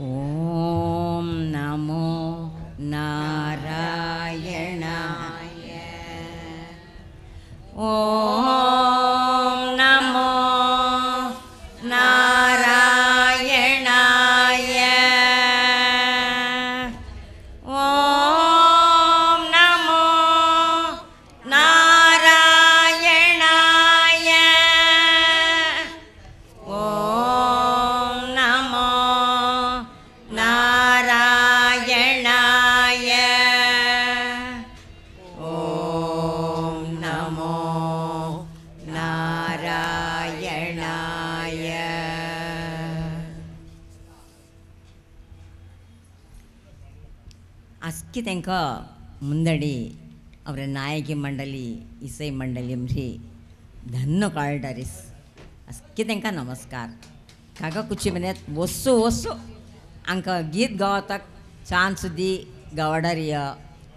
ஓம் நமோ நாராயணாய. ஓம் நமோ நாராயணாய. ஓம் நமோ நாராயணாய. ஓம் நமோ நாராயணாய. ஓம் நமோ நாராயணாய. ಅಸ್ಕಿ ತೆಂಕ ಮುಂದಡಿ ಅವರ ನಾಯಕಿ ಮಂಡಳಿ ಇಸೈ ಮಂಡಳಿ ರೀ धन्य काळडारीस अस्की तेंका नमस्कार. काका कुची मने वस्सो वस्सो अंका गीत गावताक चान्स दी गावडारिय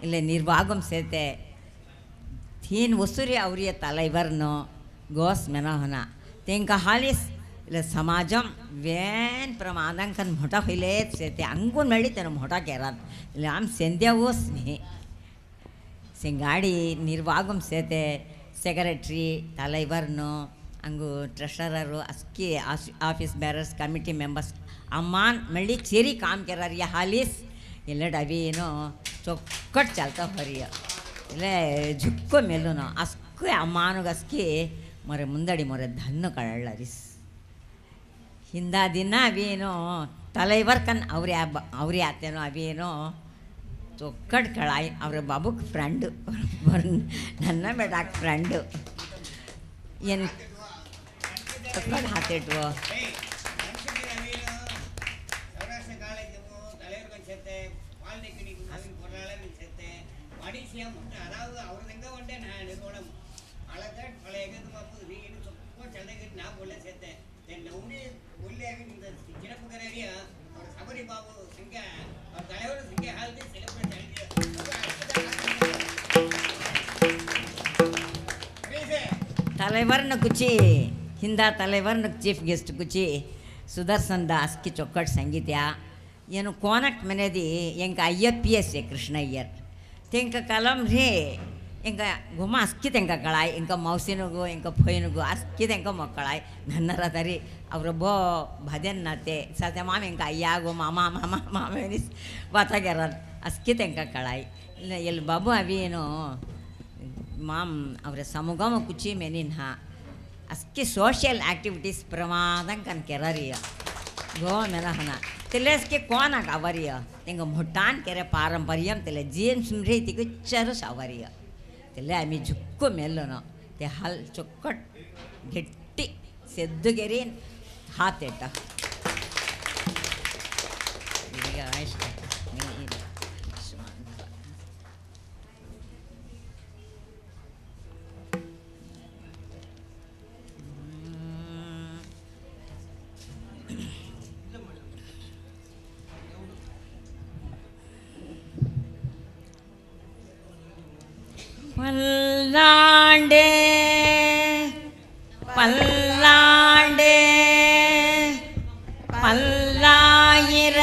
इल्ले निर्वागम सेते थीन वसुरी आवरिय तलैवरनो गोस मेना होना तेंका हालिस इल्ले समाजम वेन प्रमादांकन मोठा होइलेत सेते अंगून मेळी तेन मोठा केरात इल्ले आम सेंद्या वस न्ही सेंगाडी निर्वागम सेते सेक्रेटरी तलैवरनो अंगु ट्रेशररू अस्की आफीस बेरर्स कमिटी मेंबर्स अम्मान मल्ली चेरी काम केरार या हालिस इल्ले डबीनो चौकट चलता हरिय इल्ले झुक्को मेलुनो अस्के अम्मानुग अस्की मोरे मुंदडी मोरे धन्य कळलारिस हिंदा दिन अवेनो तलैवर्कन ಅವ್ರೆ ಆತೇನೋ ಅವೇನೋ चौकट कळाई ಅವ್ರ बाबूक फ्रेंड ನನ್ನ बेटाक फ्रेंड ಏನು चौकट हातेटो तलैवरन कुची हिंदा तलैवरन चीफ गेस्ट कुची सुदर्शन दास की चौकट संगीत्या ಏನು ಕೋನಕ್ ಮನೆದಿ ಎಂಕ IFPS ಕೃಷ್ಣಯ್ಯರ್ ತೆಂಕ ಕಲಂ ರೇ ಎಂಕ ಗುಮ ಅಸ್ಕಿ ತೆಂಕ ಕಳಾಯ್ ಎಂಕ ಮೌಸಿನಗು ಎಂಕ ಫೊಯ್ನಗು ಅಸ್ಕಿ ತೆಂಕ ಮಕ್ಕಳಾಯ್ ನನ್ನರದರಿ ಅವ್ರ ಬೋ ಭಜನ್ ನಾತೆ ಸತೆ ಮಾಮ ಎಂಕ ಅಯ್ಯಾಗು ಮಾಮ ಮಾಮ ಮಾಮೇನಿಸ್ ವಾತಾಗ್ಯಾರ ಅಸ್ಕಿ ತೆಂಕ ಕಳಾಯ್ ಇಲ್ಲ ಎಲ್ಲಿ ಬಾಬು ಅವೇನು ಮಾಮ್ ಅವರ ಸಮೂಗಮ ಕುಚಿ ಮೆನಿನ್ ಹಾ ಅಸ್ಕಿ ಸೋಷಿಯಲ್ ಆ್ಯಕ್ಟಿವಿಟೀಸ್ ಪ್ರಮಾದಂಕನ್ ಕೆರರಿಯ गो मेला हना तेलेस के कोण गावरिय तेंग मोठान केरे पारंपरियम तेले जीन सुमरे तिक चरस आवरिय तेले आम्ही झुक्को मेल्लो न ते हाल चौकट गट्टी सेद्दुगेरीन हात एट பல்லாண்டே பல்லாண்டே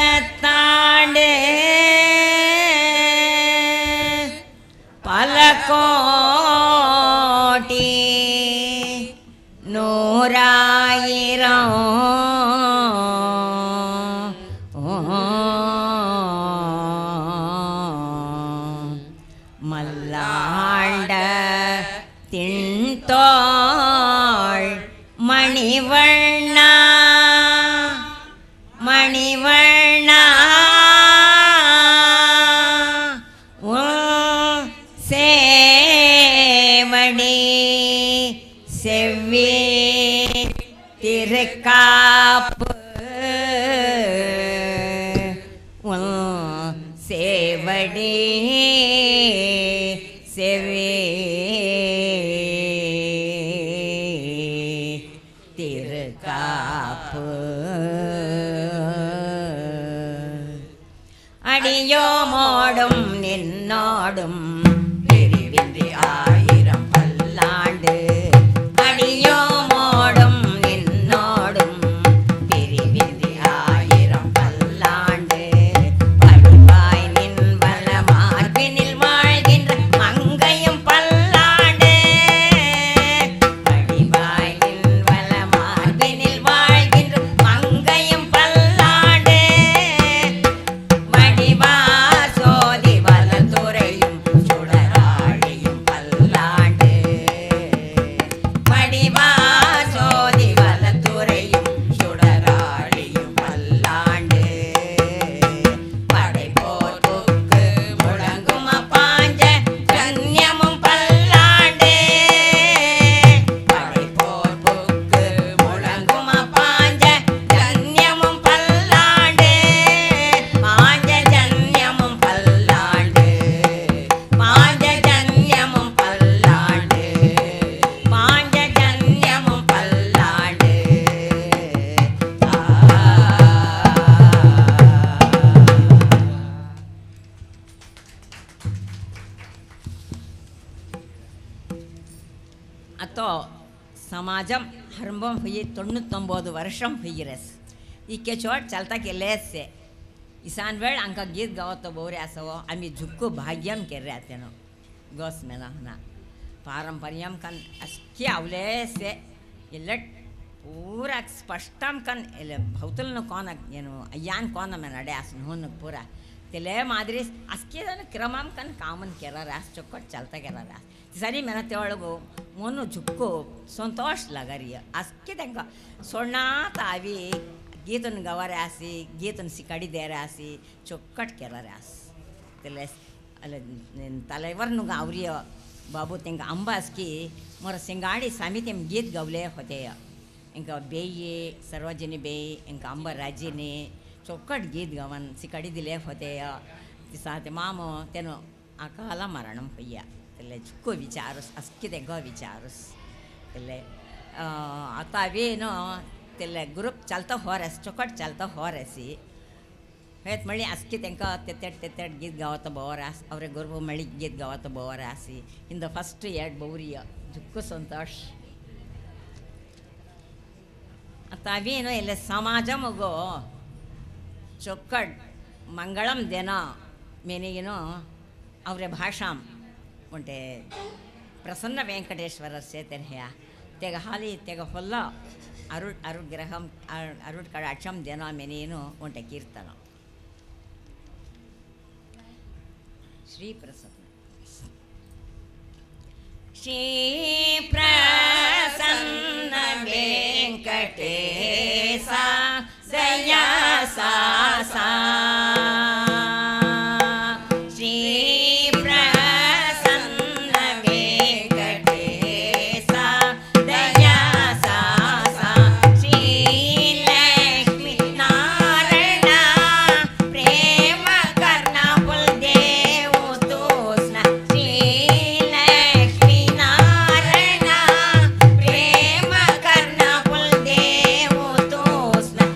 பல்லாயிரத்தாண்டே பல கோட்டி நூறாயிரம் மல்லாண்ட திண்தோள் மணிவண்ணா மணிவண்ணா சேவடி செவ்வி திருக்காப்பு சேவடி செவ்வி திருக்காப்பு அடியோ மோடும் நின்னோடும் பிரிவின்றி ஆயிரம் பல்லாண்டு அடியோ மோடும் நின்னோடும் பிரிவின்றி ஆயிரம் பல்லாண்டு समाजम हरबम हुई 99 वर्षम हुई रस इके चोट चलता के ले से ईशान वेळ अंका गीत गावतो बोरे असो आम्ही झुक्कू भाग्यम केर रहते नो गोस में ना पारंपरियम कन अस्के अवले से इल्लट पूरा स्पष्टम कन इल्ल भौतल न कोन येनो अयान कोन में नडे अस नोन पूरा तेले मादरी अस्के दन क्रमम कन कामन केरा रास चोकट चलता केरा रास सरी मैंने तेवळगो मोनु झुक्को संतोष लगरिया अस्के तेंका सोना तावी गीतन गवारे आसी गीतन सिकाडी देरे आसी चोकट केरा रास तेले अल तलेवर नु गावरिया बाबू तेंका अंबास की मोर सिंगाड़ी समिति में गीत गवले होते इंका बेये सर्वजनी बे इंका अंबा राजीने चौकट गीत गवन सिकड़ी दिले होते साथ मामो तेनो अकाल मरणम हुआ तेले चुक्को विचारुस अस्की तेंको विचारुस तेले आता वे नो तेले ग्रुप चलता हो रस चौकट चलता हो रसी हेत मळी अस्की तेंका तेतेट गीत गावत बोरास अवरे गुरु मळी गीत गावत बोरासी इन द फर्स्ट एड बौरिया चुक्को संतोष आता वे नो इले समाजम गो चौकट मंगलम देना मैंने अवरे भाषा उंटे प्रसन्न वेंकटेश्वर से तेरहया तेग हाली तेग होल्ला अरुट ग्रहम अरुट कडाक्षम देना मैंने उंटे कीर्तन श्री प्रसन्न वेंकटेशा दया सा सा श्री प्रसन्न वेंकटेशा दया सा सा श्री लक्ष्मी नारायण प्रेम करना बुलदेव तोस्न श्री लक्ष्मी नारायण प्रेम करना बुलदेव तोस्न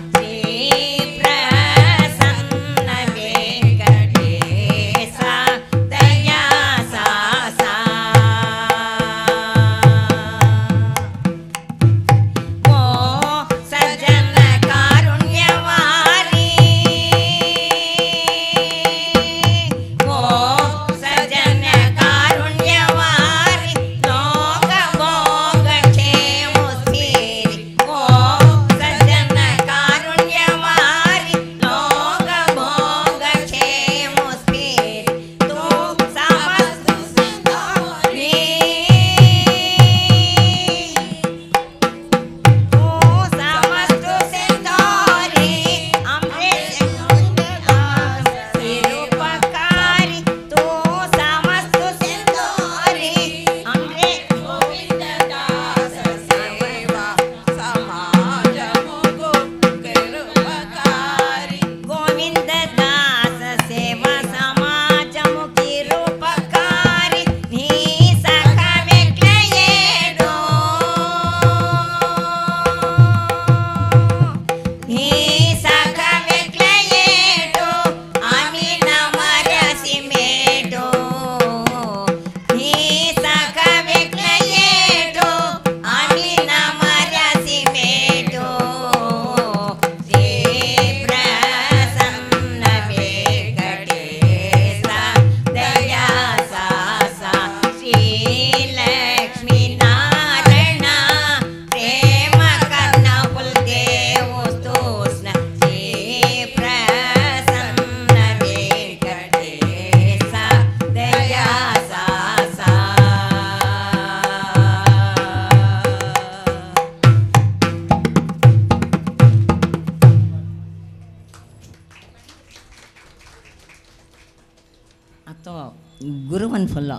ಗುರುವನ್ ಫುಲ್ಲ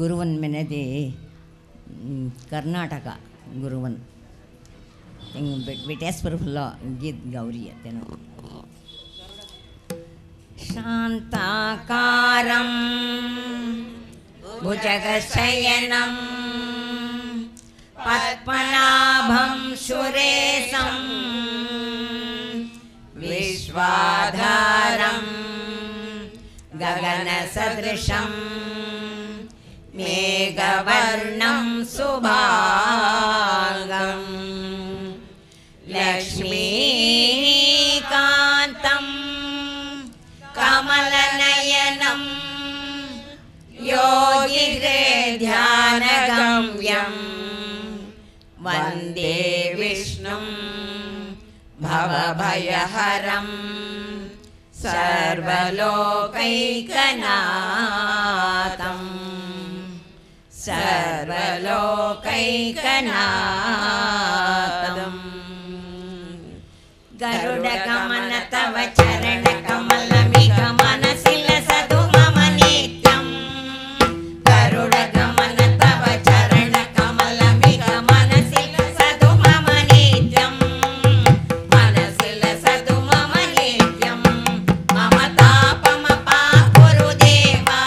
ಗುರುವನ್ ಮೆನೆದಿ ಕರ್ನಾಟಕ ಗುರುವನ್ ವಿಟೇಶ್ವರ ಫುಲ್ಲ ಗೀತ್ ಗೌರಿ ಅತ್ತೇನೋ ಶಾಂತಾಕಾರಂ ಭುಜಗಶಯನಂ ಪದ್ಮನಾಭಂ ಸುರೇಶಂ ವಿಶ್ವಾಧಾರಂ ಗಗನ ಸದೃಶಂ मेघवर्णं सुभागं लक्ष्मीकान्तं कमलनयनं योगिहृद्यानगम्यं वन्दे विष्णुं भवभयहरं सर्वलोकैकनाथं सर्वलोकैकनाथं गरुडगमन तव चरणकमलमिकमनसि लसतु मम नित्यं गरुडगमन तव चरणकमलमिकमनसि लसतु मम नित्यं मनसि लसतु मम नित्यं मम तापमपाकुरु देवा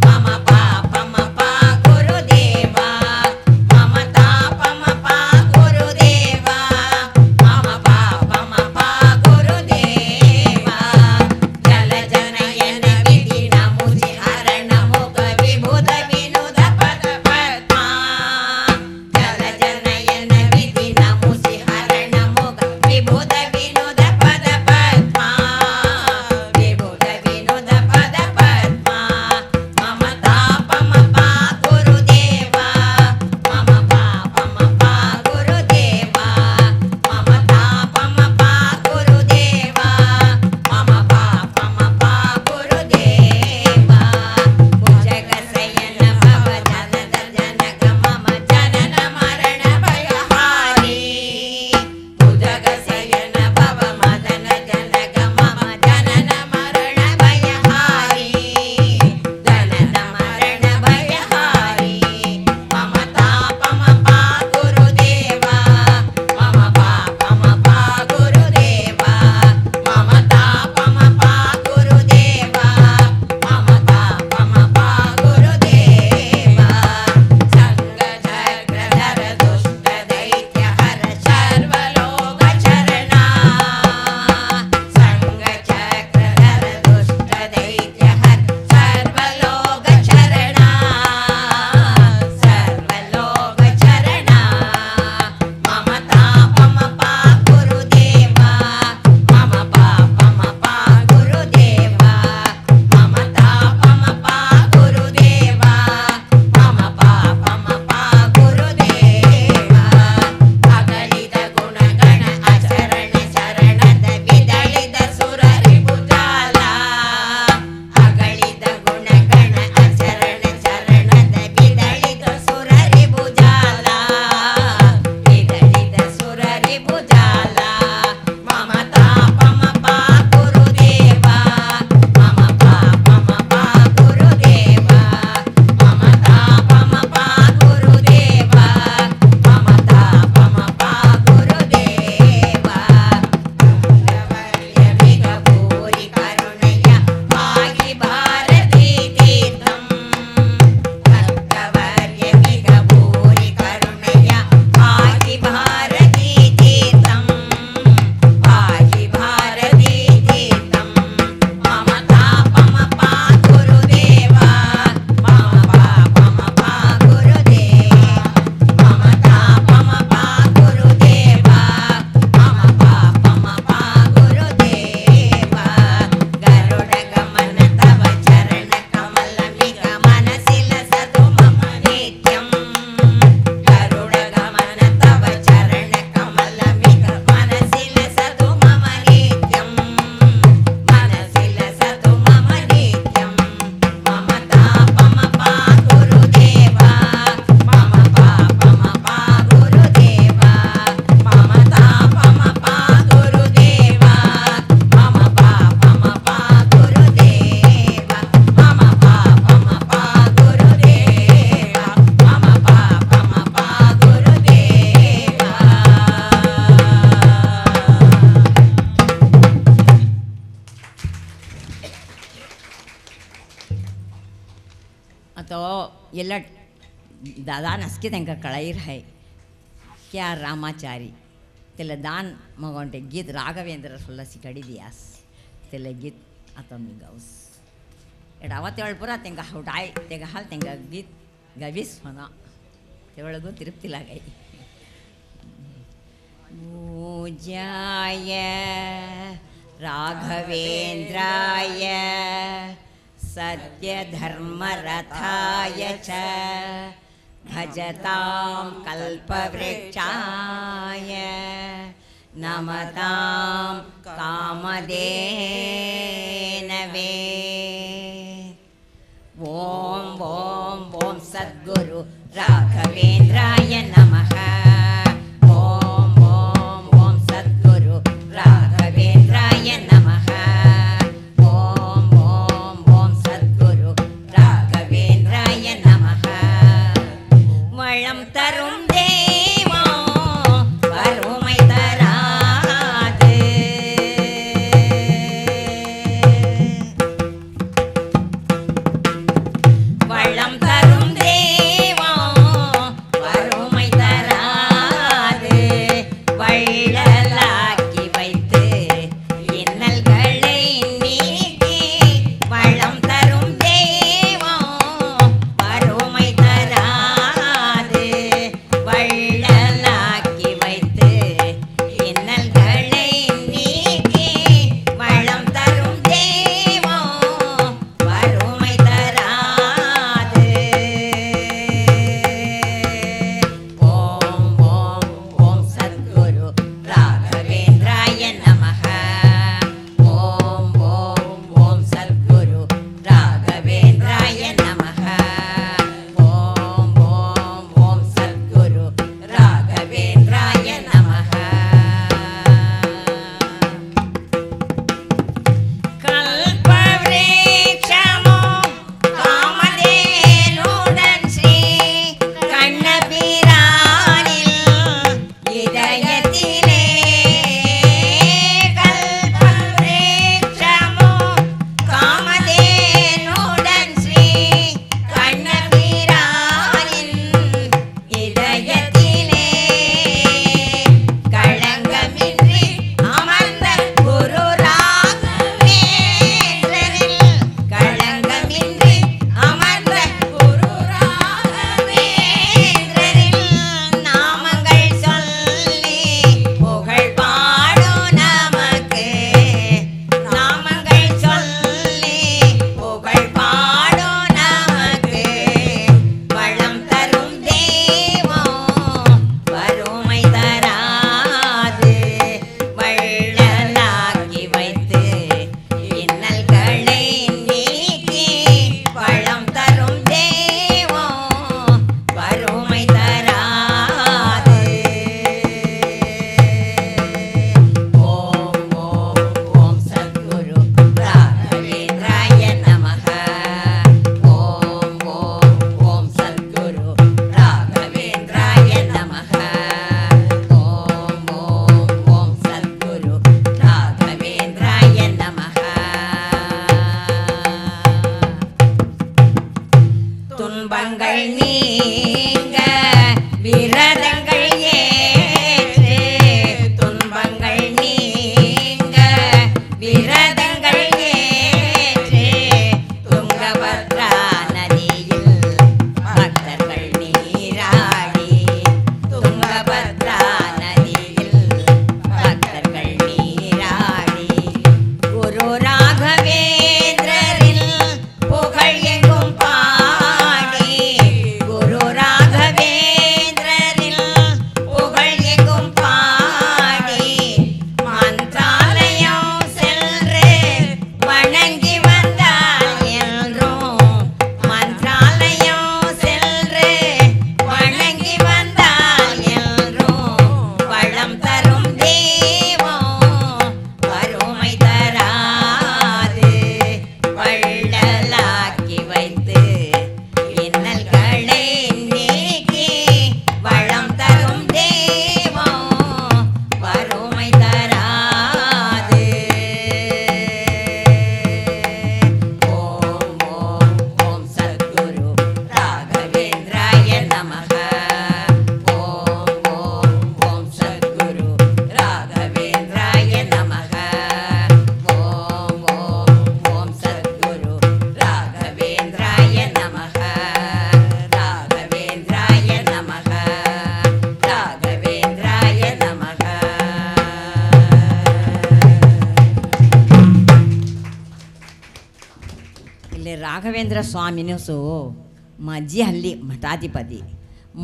मम पापमपाकुरु देवा मम तापमपाकुरु देवा मम पापमपाकुरु देवा जलजनयन विधिनमुचि हरणमुख विबुध विनुद पद पद्मा जलजनयन विधिनमुचि हरणमुख विबुध विनुद पद पद्मा विबुध विनुद पद पद्मा मम तापमपाकुरु देवा मम पापमपाकुरु देवा मम तापमपाकुरु देवा मम पापमपाकुरु देवा भुजगशयन भव जनद जनक मम जनन मरण भयहारी भुजगशयन भव मदन जनक मम जनन मरण भयहारी जनन मरण भयहारी मम तापमपाकुरु देवा मम पापमपाकुरु देवा मम तापमपाकुरु देवा मम तापमपाकुरु देवा संगचक्रधर दुष्ट दैत्य हर सर्वलोकचरणा संगचक्रधर दुष्ट दैत्य हर सर्वलोकचरणा सर्वलोकचरणा मम तापमपाकुरु देवा मम पापमपाकुरु देवा मम तापमपाकुरु देवा मम पापमपाकुरु देवा अगलिद गुणगण आचरण शरणद विदಳಿದ ಸುರರಿಪುಜಾಲ ಅಗಲಿದ ಗುಣಗಣ ಆಚರಣ ಶರಣದ ವಿದಳಿದ ಸುರರಿಪುಜಾಲ ವಿದಳಿದ ಸುರರಿಪುಜಾಲ ಮಮ ತಾಪಮಪಾಕುರು ದೇವಾ ಮಮ ಪಾಪಮಪಾಕುರು ದೇವಾ ಮಮ ತಾಪಮಪಾಕುರು ದೇವಾ ಮಮ ತಾಪಮಪಾಕುರು ದೇವಾ ಭಕ್ತವರ್ಯಮಿಗ ಭೂರಿ ಕರುಣಯ ಭಾಗಿ ಭಾರತೀ ತೀರ್ಥಂ ಭಕ್ತವರ್ಯಮಿಗ ಭೂರಿ ಕರುಣಯ ಭಾಗಿ ಭಾರತೀ ತೀರ್ಥಂ ಭಾಗಿ ಭಾರತೀ ತೀರ್ಥಂ ಮಮ ತಾಪಮಪಾಕುರು ದೇವಾ ಮಮ ಪಾಪಮಪಾಕುರು ದೇವಾ ಮಮ ತಾಪಮಪಾಕುರು ದೇವಾ ಮಮ ಪಾಪಮಪಾಕುರು ದೇವಾ ಗರುಡಗಮನ ತವ ಚರಣಕಮಲಮಿಗ ಮನಸಿ ಲಸತು ಮಮ ನಿತ್ಯಂ ಗರುಡಗಮನ ತವ ಚರಣಕಮಲಮಿಗ ಮನಸಿ ಲಸತು ಮಮ ನಿತ್ಯಂ ಮನಸಿ ಲಸತು ಮಮ ನಿತ್ಯಂ ಮಮ ತಾಪಮಪಾಕುರು ದೇವಾ ಮಮ ಪಾಪಮಪಾಕುರು ದೇವಾ ಮಮ ತಾಪಮಪಾಕುರು ದೇವಾ ಮಮ ಪಾಪಮಪಾಕುರು ದೇವಾ ಮಮ ಪಾಪಮಪಾಕುರು ದೇವಾ ಮಮ ಪಾಪಮಪಾಕುರು ದೇವಾ तो ಎಲ್ಲ दादा नसके तेंका कळायिर हाय क्या रामाचारी तेला दान मगोंटे गीत राघवेंद्र फुल्ला सिकडी दियास तेले गीत आता मी गाऊस एडावा तेळ पुरा तेंका हवटाय तेगा हाल तेंका गीत गवीस म्हणा तेवढं तिरुप्ती लागाय. पूज्याय राघवेन्द्राय सत्यधर्मरथाय च भजतां कल्पवृक्षाय नमतां कामधेनवे. ॐ ॐ ॐ सद्गुरु राघवेन्द्राय नमः. ॐ ॐ ॐ सद्गुरु राघवेन्द्राय नमः. ॐ ॐ सद्गुरु राघवेन्द्राय नमः. वळं तरुं देवो वरुमै तराது. வளம் தரும் தேவோ வறுமை தராது. வள்ளலாக்கி வைத்து இன்னல்களை நீக்கி. வளம் தரும் தேவோ வறுமை தராது. வள்ளலாக்கி வைத்து இன்னல்களை நீக்கி. வளம் தரும் தேவோ வறுமை தராது. ஓம் ஓம் ஓம் சத்குரு ராகவேந்திர ಅಲ್ಲಿ ರಾಘವೇಂದ್ರ ಸ್ವಾಮಿನೂ ಸು ಮಜ್ಜಿ ಹಳ್ಳಿ ಮಠಾಧಿಪತಿ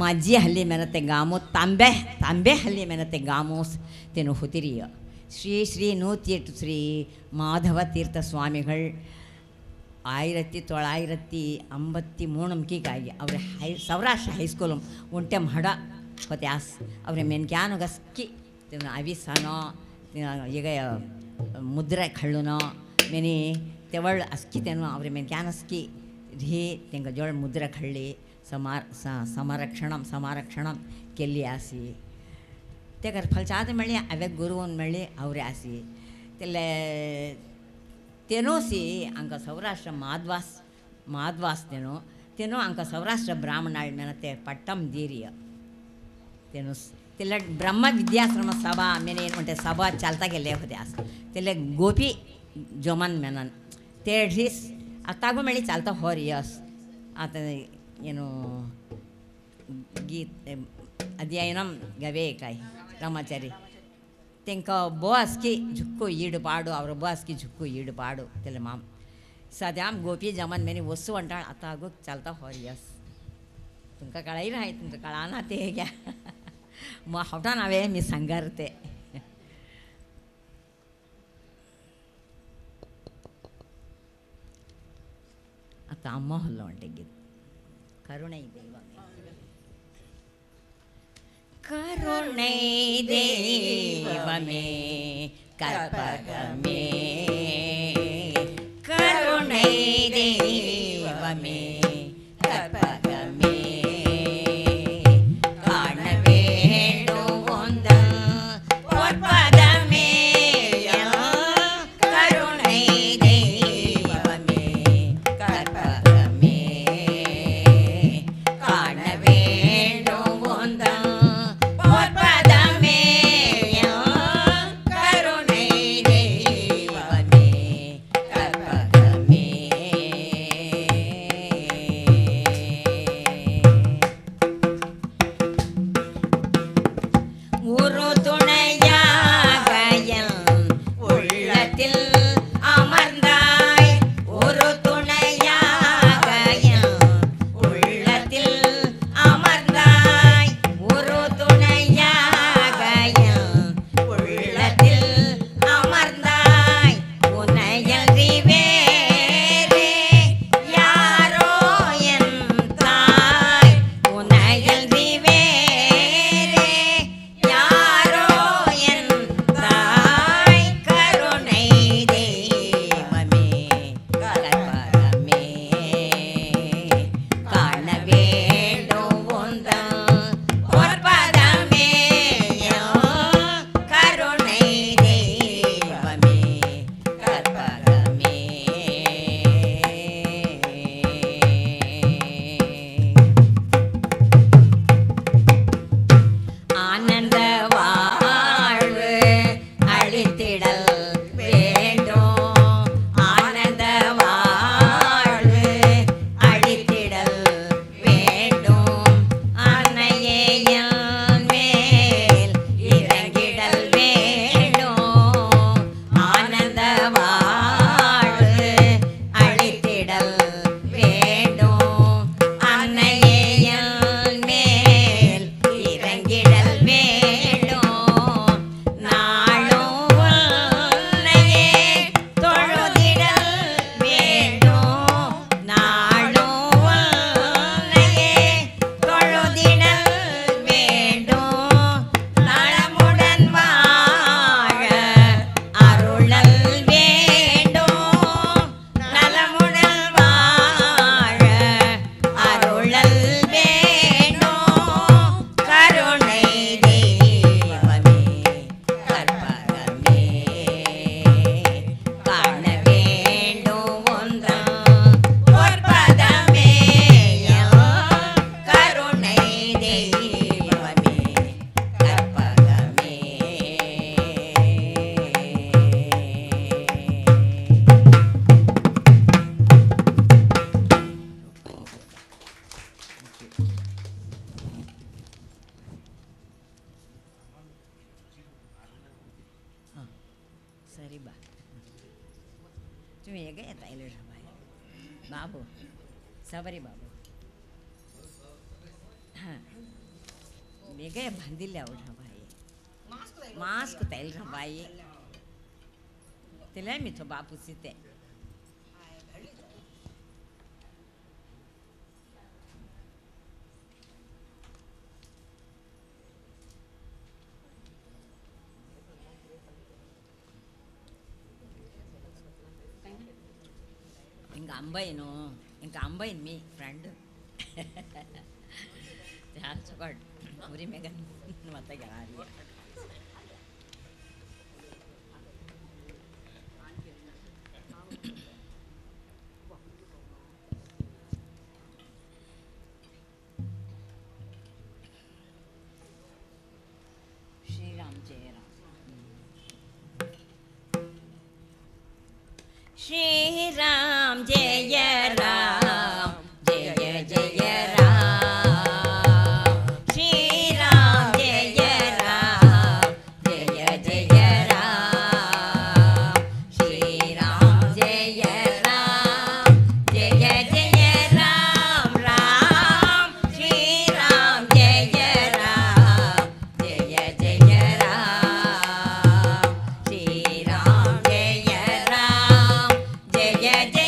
ಮಜ್ಜಿ ಹಳ್ಳಿ ಮೆನತೆ ಗಾಮು ತಾಂಬೆ ಹಳ್ಳಿ ಮೆನತೆ ಗಾಮು ತೆನು ಹುತಿರಿಯ ಶ್ರೀ ಶ್ರೀ 108 மாதவ தீர்த்த சுவாமிகள் 1953 ಗಾಗಿ ಅವ್ರ ಸೌರಾಷ್ಟ್ರ ಹೈಸ್ಕೂಲ್ ಒಂಟೆಮ್ ಹಡ ಹೊತ್ತೆ ಆಸ್ ಅವ್ರ ಮೆನ್ಕ್ಯಾನು ಗಸ್ಕಿ ಅವಿಸನೋ ಈಗ ಮುದ್ರೆ ಖಳ್ಳುನೋ ಮೆನಿ ತೆವಳ್ ಅಸ್ಕಿ ತೆನು ಅವ್ರ ಮೆನ್ಕ್ಯಾನ್ ಅಸ್ಕಿ ಧೀ ತೆಂಗ ಜೋಳ ಮುದ್ರೆ ಖಳ್ಳಿ समारक्षणं केल्ली आसी तेकर फलचाद मेळ्ळी हांवें गुरुवन मेळ्ळी आवरे आसी तेले तेनोसी हांकां सौराष्ट्र माधवास तेनो हांकां सौराष्ट्र ब्राह्मणाळ मेना ते पट्टम दीर्य तेनोस तेले ब्रह्म विद्याश्रम सभा मेने ಏನು म्हणटे सभा चालता गेले होते आस तेले गोपी जोमन मेनन ते ढीस आतागो मेळ्ळी चालता होर यस आता ಏನು गीत अध्ययनं गवे काय रामाचारी तेंका बोसकी झुक्को ईड पाडू और बोसकी झुक्को ईड पाडू तेले माम सद्याम गोपी जमन मेनी वस्तू अंटाळ आता गो चालता होर यस तुमका कळाई राय तुमका कळाना ते क्या मग हवटा नावे मी सांगारते आता अम्म हल्लो अंटे गीत करुणै देवमे कर्पगमे करुणै देवमे कर्पगमे काणवेणु वोंद पर्पदमे करुणै देवमे कर्पगमे काणवेणु वोंद पर्पदमे करुणै देवमे कर्पगमे ஒரு துணையாகயன் உள்ளத்தில் அமர்ந்தாய் ஒரு துணையாகயன் உள்ளத்தில் அமர்ந்தாய் ஒரு துணையாகயன் உள்ளத்தில் அமர்ந்தாய் உன்னையன்றி வேறே யாரோ என் தாய் உன்னையன்றி வேறே யாரோ என் தாய் கருணை தெய்வமே கற்பகமே காண வேண்டும் உந்தன் பொற்பதமே கருணை தெய்வமே கற்பகமே ஆனந்த வாழ்வு அளித்திடல் வேண்டும் ஆனந்த வாழ்வு அளித்திடல் வேண்டும் அன்னையே என் மேல் இறங்கிடல் வேண்டும் ஆனந்த வாழ்வு அளித்திடல் வேண்டும் அன்னையே என் மேல் இறங்கிடல் வேண்டும் நாளும் உன்னையே தொழுதிடல் வேண்டும் நாளும் உன்னையே தொழுதிடல் வேண்டும் நலமுடன் வாழ அருளல் வேண்டும் நலமுடன் வாழ அருளல் வேண்டும் கருணை தெய்வமே கற்பகமே காண வேண்டும் உந்தன் பொற்பதமே கருணை தெய்வமே கற்பகமே सरी बा तुम्ही हे काय येता बाबू सबरी बाबू हां बेगे बांधिले आवडा भाई मास्क तैलरा भाई तिला मी तो बापू सीते ఇంకా అంబాయిను మీ ఫ్రెండ్ చాచుకోడ్ ఉరి మెగన్ ಮತ್ತೆ ಗಾರಿ శ్రీరామ్ జయ రామ్ श्री राम जय राम जय जय राम श्री राम जय राम जय जय राम श्री राम जय राम जय जय राम राम श्री राम जय राम जय जय राम श्री राम जय राम जय जय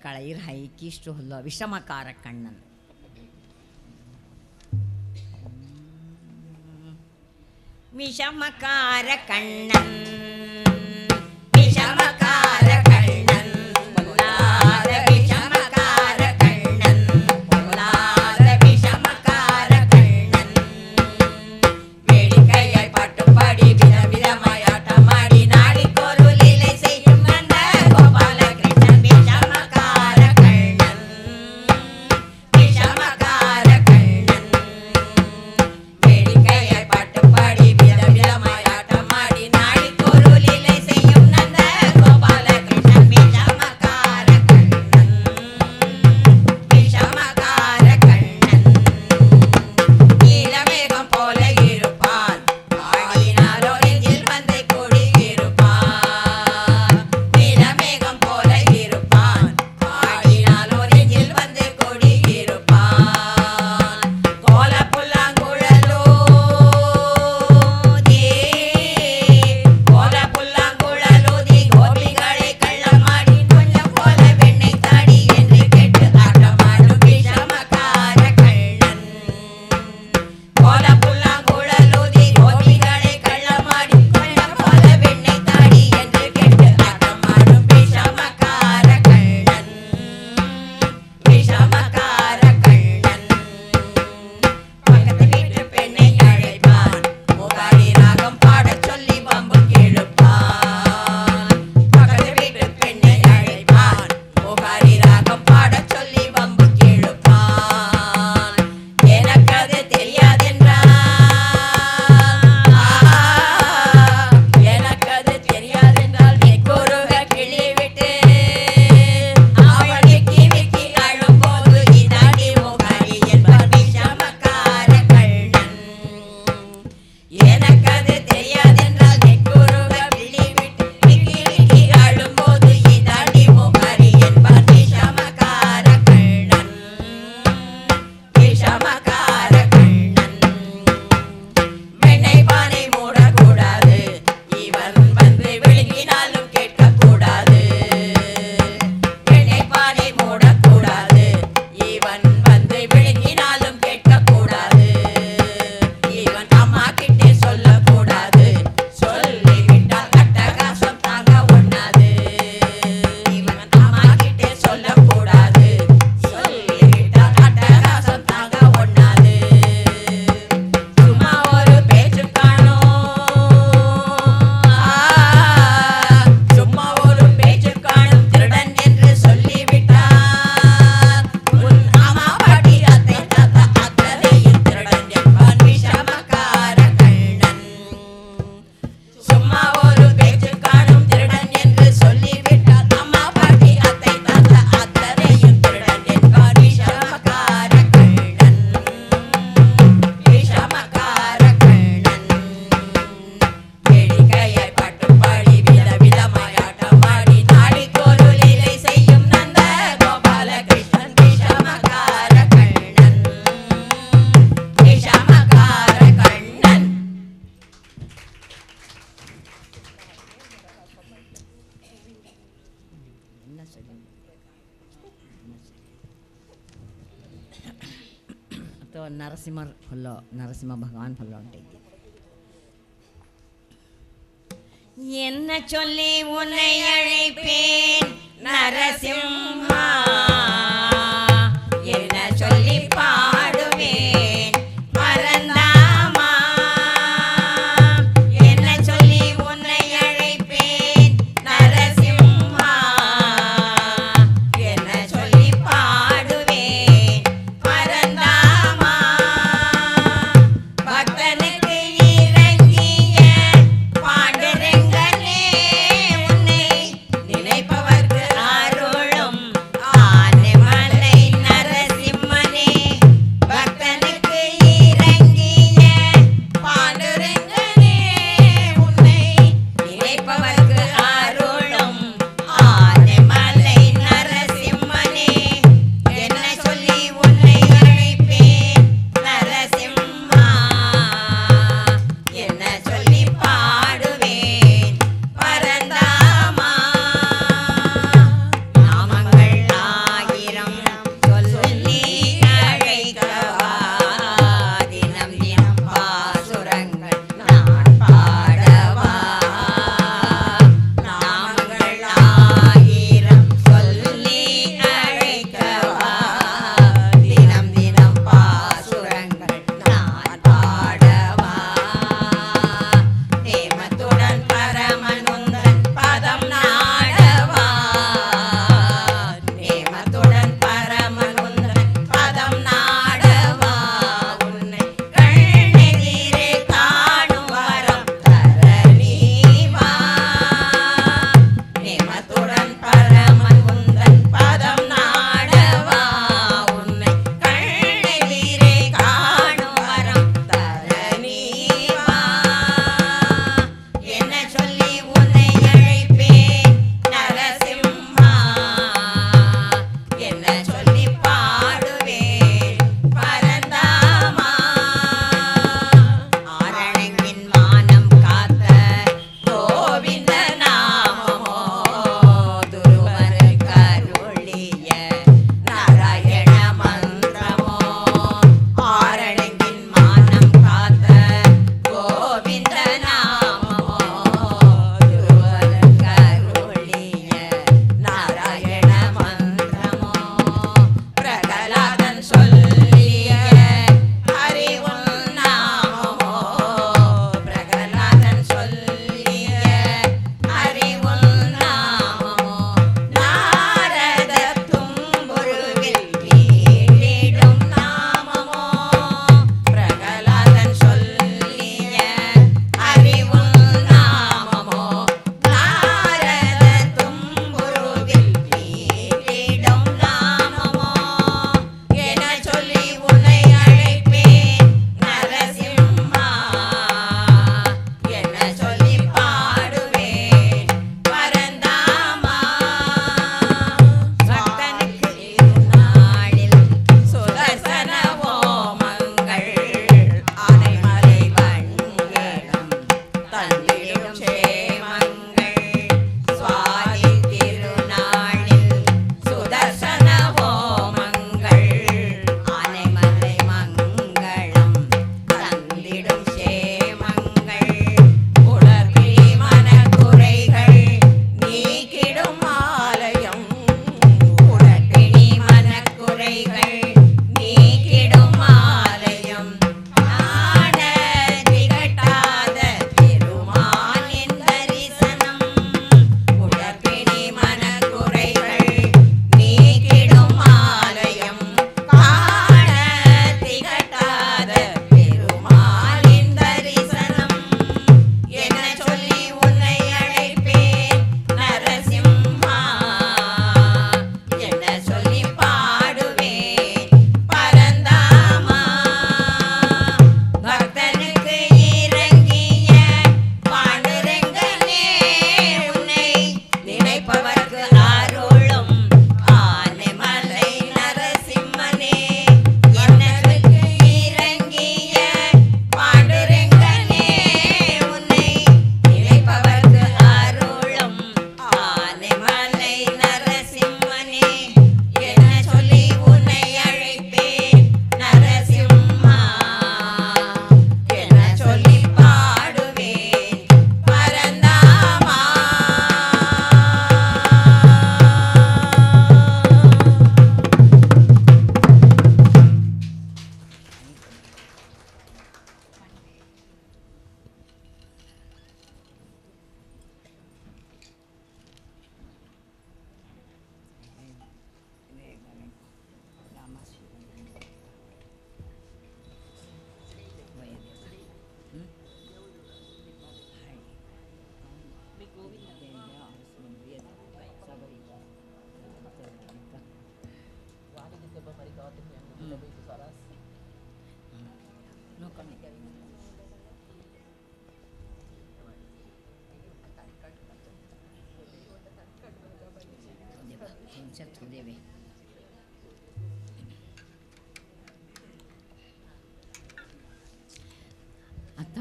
ಕಳೈರ್ ಹೈಕಿಷ್ಟು ಹೊಲ್ಲ ವಿಷಮಕಾರ ಕಣ್ಣನ್ ವಿಷಮಕಾರ ಕಣ್ಣನ್ ವಿಷಮಕಾರ ಕಣ್ಣನ್ பொல்லாத விஷமக்கார கண்ணன் பொல்லாத விஷமக்கார கண்ணன் வேடிக்கையை பட்டுப்படி விதவிதமாய் ஆட்டமாடி நாடிக்கொரு லீலை செய்யும் நந்த கோபாலகிருஷ்ணன் விஷமக்கார கண்ணன் விஷமக்கார கண்ணன் வேடிக்கையை பட்டுப்படி விதவிதமாய் ஆட்டமாடி நாடிக்கொரு லீலை செய்யும் நந்த கோபாலகிருஷ்ணன் விஷமக்கார கண்ணன் விஷமக்கார கண்ணன் நீலமேகம் போல இருப்பான் ஆடினாலோ நெஞ்சில் வந்து குடியிருப்பான் நீலமேகம் போல இருப்பான் ஆடினாலோ நெஞ்சில் வந்து குடியிருப்பான் கோல புல்லாங்குழலூதி கோல புல்லாங்குழலூதி கோபிகளை கள்ளமாடி கொஞ்சம் போல வெண்ணை தாடி என்று கேட்டு ஆட்டமாடும் விஷமக்கார கண்ணன் கோல புல்லாங்குழலூதி கோபிகளை கள்ளமாடி கொஞ்சம் போல வெண்ணை தாடி என்று கேட்டு ஆட்டமாடும் விஷமக்கார கண்ணன் விஷமக்கார கண்ணன் பக்கத்து வீட்டு பெண்ணை அழைப்பான் முகாரி ராகம் பாடச் சொல்லி வம்பு கேளுப்பான் பக்கத்து வீட்டு பெண்ணை அழைப்பான் முகாரி ராகம் பாடச் சொல்லி வம்பு கேளுப்பான் எனக்கு அது தெரியாதென்றால் எனக்கு அது தெரியாதென்றால் நெக்குருக கிளி விட்டு அவளுக்கு விக்கி அழும்போது இதாடி முகாரி என்பான் விஷமக்கார கண்ணன் எனக்கு அது தெரியாதென்றால் நெக்குருக கிளி விட்டு விக்கி விக்கி அழும்போது இதாடி முகாரி என்பான் விஷமக்கார கண்ணன் விஷமக்கார கண்ணன் வெண்ணை பானை மூடக்கூடாது இவன் வந்து விழுங்கினாலும் கேட்கக்கூடாது வெண்ணை பானை மூடக்கூடாது இவன் வந்து விழுங்கினாலும் கேட்கக்கூடாது இவன் அம்மா கிட்டே சொல்லக்கூடாது சொல்லிவிட்டால் அட்டகாசம் தாங்க ஒண்ணாது இவன் அம்மா கிட்டே சொல்லக்கூடாது சொல்லிவிட்டால் அட்டகாசம் தாங்க ஒண்ணாது சும்மா ஒரு பேச்சு காணும் சும்மா ஒரு பேச்சு காணும் திருடன் என்று சொல்லிவிட்டார் உன் அம்மா பாட்டி அத்தை தாத்தா அத்தனையும் திருடன் என்பான் விஷமக்கார கண்ணன் சும்மா ஒரு பேச்சு காணும் திருடன் என்று சொல்லிவிட்டார் அம்மா பாட்டி அத்தை தாத்தா அத்தனையும் திருடன் என்பான் விஷமக்கார கண்ணன் விஷமக்கார கண்ணன் வேடிக்கையை பட்டுப்படி விதவிதமாய் ஆட்டமாடி நாடிக்கொரு லீலை செய்யும் நந்த கோபாலகிருஷ்ணன் விஷமக்கார கண்ணன் விஷமக்கார கண்ணன் तो नरसिंह फुल्लो नरसिंह भगवान फुल्लो उंटेगी என்ன சொல்லி உன்னை அழைப்பேன் நரசிம்மா என்ன சொல்லி பாடுவேன் பரந்தாமா என்ன சொல்லி உன்னை அழைப்பேன் நரசிம்மா என்ன சொல்லி பாடுவேன் பரந்தாமா பக்தனுக்கு இறங்கிய பாண்டுரங்கனே உன்னை நினைப்பவர்க்கு அருளும்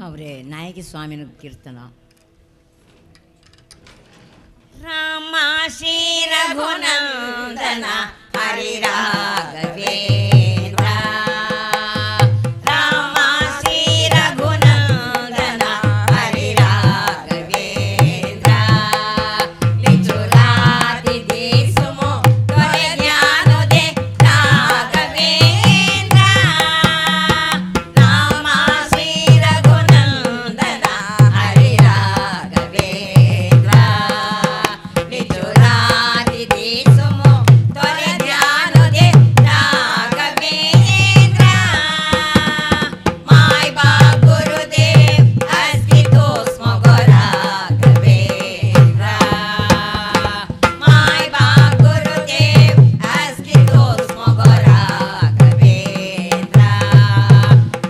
ಅವರೇ ನಾಯಕಿ ಸ್ವಾಮಿನ ಕೀರ್ತನ. ರಾಮ ಶ್ರೀ ರಘುನಂದನ ಹರಿ ರಾಘವೇಂದ್ರ ರಾಮ ಶ್ರೀ ರಘುನಂದನ ಹರಿ ರಾಘವೇಂದ್ರ ಲಿಚುಲಾದಿ ದೇಸುಮೋ ದೊರೆ ಜ್ಞಾನೋದೆ ರಾಘವೇಂದ್ರ ರಾಮ ಶ್ರೀ ರಘುನಂದನ ಹರಿ ರಾಘವೇಂದ್ರ ಲಿಚುಲಾದಿ ದೇಸುಮೋ ದೊರೆ ಜ್ಞಾನೋದೆ ರಾಘವೇಂದ್ರ ಮಾಯ್ ಬಾ ಗುರುದೇವ್ ಅಸ್ತಿತೋ ಸ್ಮ ಗೋ ರಾಘವೇಂದ್ರ ಮಾಯ್ ಬಾ ಗುರುದೇವ್ ಅಸ್ತಿತೋ ಸ್ಮ ಗೋ ರಾಘವೇಂದ್ರ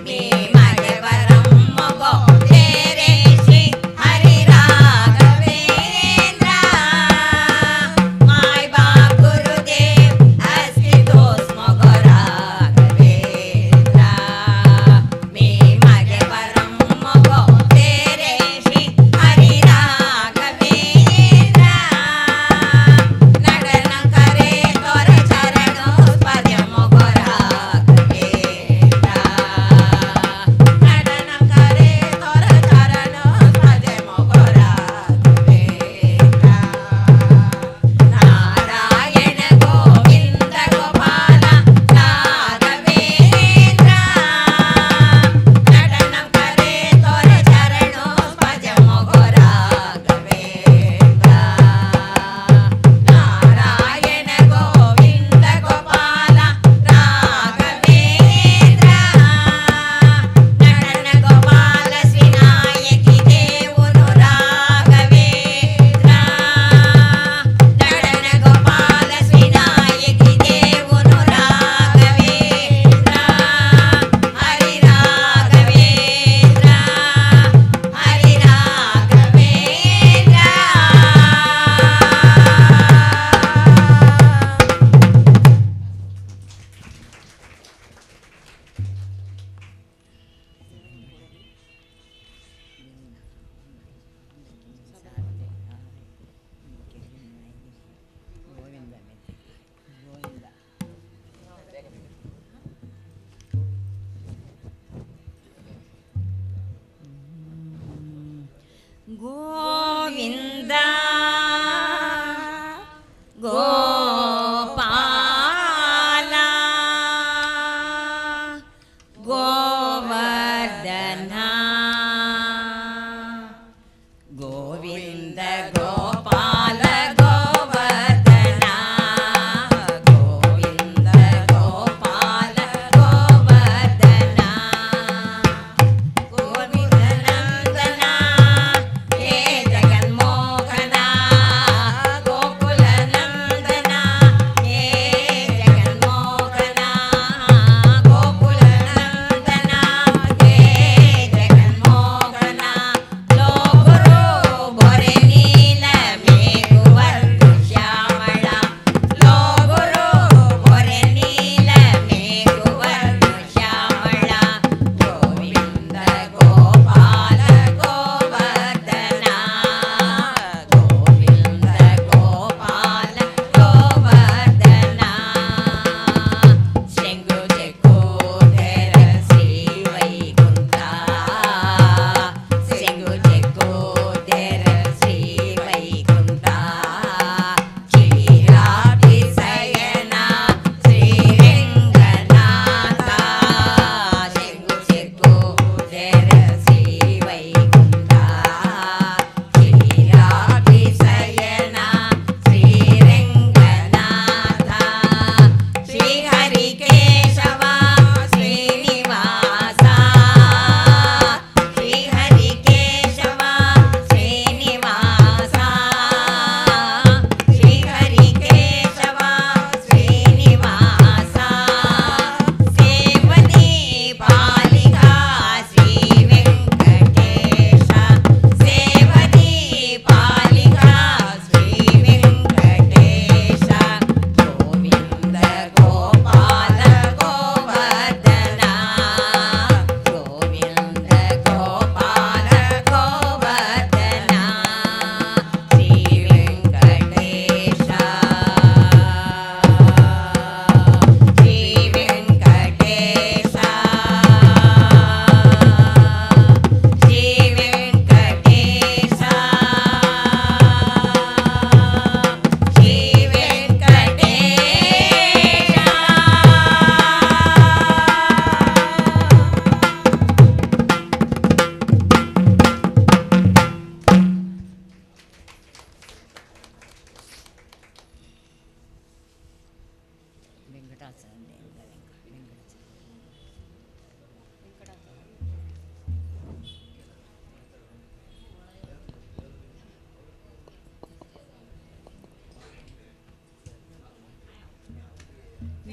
ಮೇ ಮಗೆ ಬರಮ್ಮ ಗೋ ತೇರೆ ಶ್ರೀ ಹರಿ ರಾಘವೇಂದ್ರ ಮಾಯ್ ಬಾ ಗುರುದೇವ್ ಅಸ್ತಿತೋ ಸ್ಮ ಗೋ ರಾಘವೇಂದ್ರ ಮೇ ಮಗೆ ಬರಮ್ಮ ಗೋ ತೇರೆ ಶ್ರೀ ಹರಿ ರಾಘವೇಂದ್ರ ನಡನ ಕರೆ ತೋರ ಚರಣ ಪದ್ಯ ಗೋ ರಾಘವೇಂದ್ರ ನಡನ ಕರೆ ತೋರ ಚರಣ ಪದ್ಯ ಗೋ ರಾಘವೇಂದ್ರ ನಾರಾಯಣ ಗೋವಿಂದ ಗೋಪಾಲ ರಾಘವೇಂದ್ರ ನಡನ ಕರೆ ತೋರ ಚರಣ ಪದ್ಯ ಗೋ ರಾಘವೇಂದ್ರ ನಾರಾಯಣ ಗೋವಿಂದ ಗೋಪಾಲ ರಾಘವೇಂದ್ರ ನಡನ ಗೋಪಾಲ ಶ್ರೀ ನಾಯಕಿ ದೇವುನು ರಾಘವೇಂದ್ರ ನಡನ ಗೋಪಾಲ ಶ್ರೀ ನಾಯಕಿ ದೇವುನು ರಾಘವೇಂದ್ರ ಹರಿ ರಾಘವೇಂದ್ರ ಹರಿ ರಾಘವೇಂದ್ರ ಗೋವಿಂದ ಗೋಪಾಲ ಗೋವರ್ಧನ ಗೋವಿಂದ ಗೋಪಾಲ ಗೋವರ್ಧನ ಗೋವಿಂದ ಗೋಪಾಲ ಗೋವರ್ಧನ ಗೋವಿಂದ ನಂದನ ಹೇ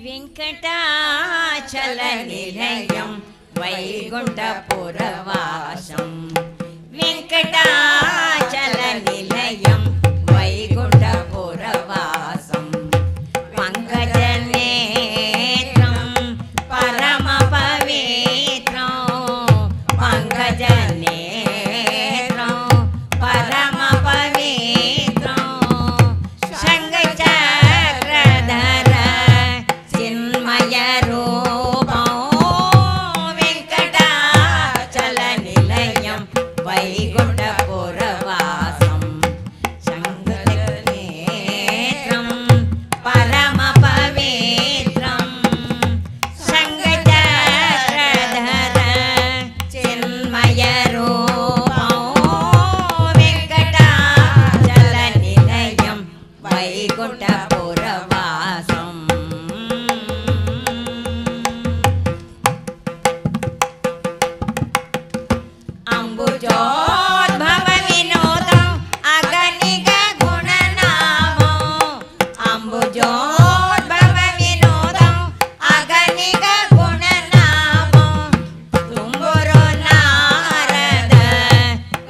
वेङ्कटाचलनिलयं वैकुण्ठपुरवासं वेङ्कटाचलनिलयं वैकुण्ठपुरवासं पङ्कजनेत्रं परमपवित्रं पङ्कजनेत्रं परमपवित्रं शङ्खचक्रधर चिन्मयरूपं वेङ्कटाचलनिलयं वैकुण्ठपुरवासं शङ्खचक्रनेत्रं परमपवित्रं शङ्खचक्रधर चिन्मयरूपं वेङ्कटाचलनिलयं वैकुण्ठपुरवासम् अम्बुजोद्भवविनोदम् अगणिकगुणनामम् अम्बुजोद्भवविनोदम् अगणिकगुणनामम् तुम्बुरु नारद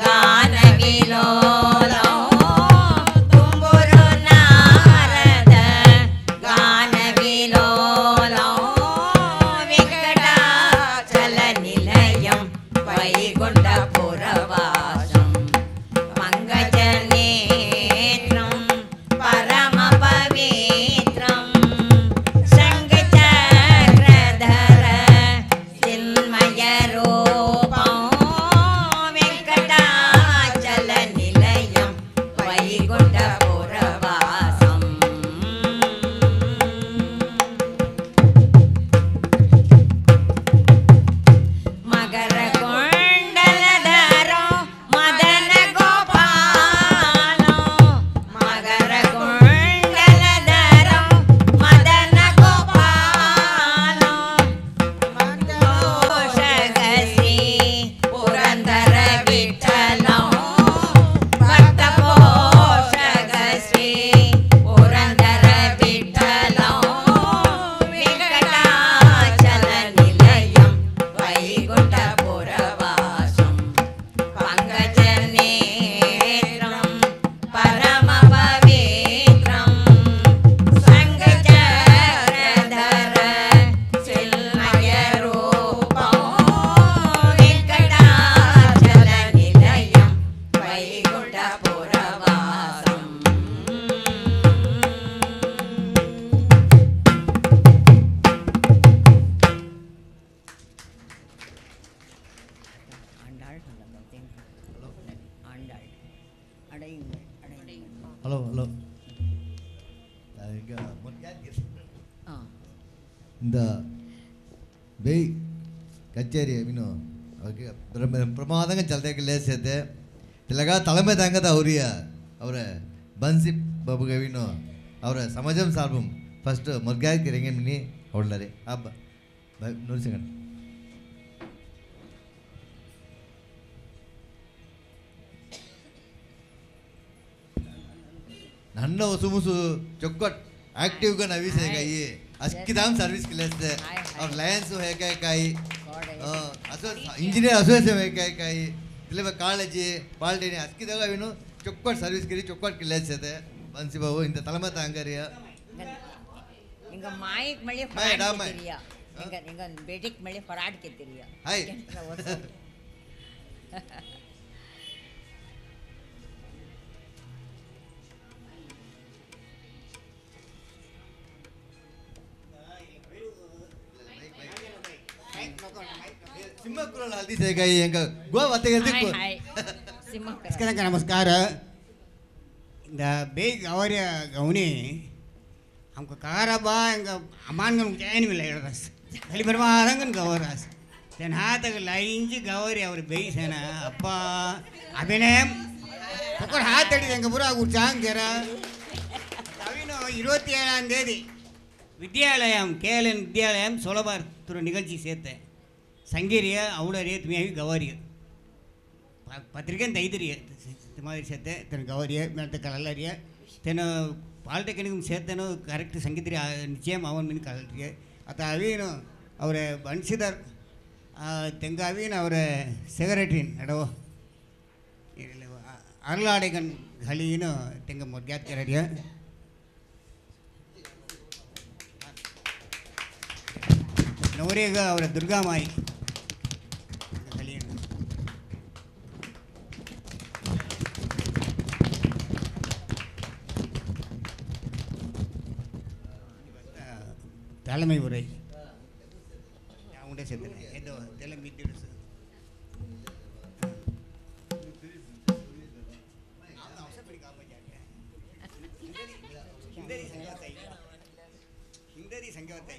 गानविलोलम् तुम्बुरु नारद गानविलोलम् वेङ्कटाचलनिलयं वैकुण्ठपुरवासं पङ्कजनेत्रं परमपवित्रं शङ्खचक्रधर चिन्मयरूपं वेङ्कटाचलनिलयं वैकुण्ठपुरवासम् मकरकुण्डलधरो मदनगोपालो मकरकुण्डलधरो मदनगोपालो भक्तपोषकश्री पुरन्दरविठ्ठलो भक्तपोषकश्री पुरन्दरविठ्ठलो वेङ्कटाचलनिलयं वैकुण्ठपुरवासं पङ्कजनेत्रं परमपवित्रं शङ्खचक्रधर चिन्मयरूपं वेङ्कटाचलनिलयं वैकुण्ठपुरवासम् ஆண்டாள் ஆண்டாள் அடையுங்கள் அடையுங்கள் ஹலோ ஹலோ இந்த ಬೇಯ್ ಕಚೇರಿ ಮೀನು ಪ್ರಮಾದಂಗ ಚಲ್ದಕ್ಕೆ ಲೇಸೈತೆ ತಿಲಗ ತಲೆಮೆ ತಂಗದ ಅವ್ರಿಯ ಅವರ ಬನ್ಸಿ ಬಾಬುಗೆ ಮೀನು ಅವರ ಸಮಾಜಂ ಸಾರ್ಬಂ ಫಸ್ಟ್ ಮೊರ್ಗಾಯ್ಕೆ ರೆಂಗೆ ಮಿನಿ ಹೊಡ್ಲರಿ ಹಬ್ಬ ನೋಡಿ ಸೆಕೆಂಡ್ ನನ್ನ ಹೊಸು ಮುಸು ಚೊಕ್ಕಟ್ ಆಕ್ಟಿವ್గా నవ్విసేగాయి అస్కిదాం సర్వీస్కి లేస్తే ಅವ್ರ ಲಯನ್ಸು ಹೇಕಾಯಿ ಇಂಜಿನಿಯರ್ ಅಸೋಸಿಯೇಷನ್ ಹೇಕಾಯಿ ಇಲ್ಲ ಕಾಲೇಜಿ ಪಾಲ್ಟೇನಿ ಅಸ್ಕಿದಾಗ ಅವೇನು ಚೊಕ್ಕಟ್ ಸರ್ವಿಸ್ಗಿರಿ ಚೊಕ್ಕಟ್ಗೆ ಲೇಸೈತೆ ಬನ್ಸಿ ಬಾಬು ಇಂಥ ತಲೆಮತ ಹಂಗಾರಿಯ எங்க மாய்க்கு மళ్ళி மாய், ஃபராட் டா மாய். தெரியா எங்க பேட்டிக்கு மళ్ళி ஃபராட் தெரியா ಹಾಯ್ ಸಿಂಹಕುರಲ್ ಹಲ್ದಿ ಸೇಗಾಯಿ ಹೆಂಗ ಗೋವಾ ತೆಗೆದಿಕ್ಕು ஹாய் சிம்மக்கர ನಮಸ್ಕಾರ ನಮಸ್ಕಾರ இந்த பேய் கவரிய கவுனி அவங்க காரபா எங்கள் அம்மான்கள் ஜெயனுமில்லை எழுதாஸ் வெளிபெருமாதங்கன் கவராஸ் தென் ஹாத்தக லைஞ்சு கவரி அவர் பெய் சேன அப்பா அபிநயம் ஒக்கர் ஹாத்தடி எங்கள் புறா குடிச்சாங்கிற அவினோ 27ஆம் தேதி வித்யாலயம் கேலன் வித்யாலயம் சோழபார் நிகழ்ச்சி சேர்த்தேன் ಸಂಗೀರಿಯ ಅವಳರಿಯ ತುಮಿಯಾಗಿ ಗವಾರಿಯ ಪತ್ರಿಕೆ ಅಂತ ಐದರಿಯ ಮಾದಿರಿ ಸತ್ತೆ ತನ್ನ ಗವಾರಿಯ ಮೆಲ್ತ ಕಲಲ್ಲರಿಯ ತೆನ ಪಾಲಿಟೆಕ್ನಿಕ್ ಸೇರ್ತೇನೋ ಕರೆಕ್ಟ್ ಸಂಗೀತ ನಿಶ್ಚಯ ಅವನ ಮೀನು ಕಲ್ತಿಗೆ ಅತ ಅವೇನು ಅವರ ಬಣ್ಸಿದಾರ್ ತೆಂಗ ಅವೇನು ಅವರ ಸೆಕ್ರೆಟರಿನ್ ಅಡೋ ಅರ್ಲಾಡೆಗನ್ ಹಳೀನು ತೆಂಗ ಮೊದ್ಗ್ಯಾತ್ ಕೆರಡಿಯ ನವರೇಗ ಅವರ ದುರ್ಗಾಮಾಯಿ தலைமை உரை அவங்கள்ட்ட சேர்த்துறேன் ஏதோ தலைமை ಹಿಂದರಿ ಸಂಘವತ್ತ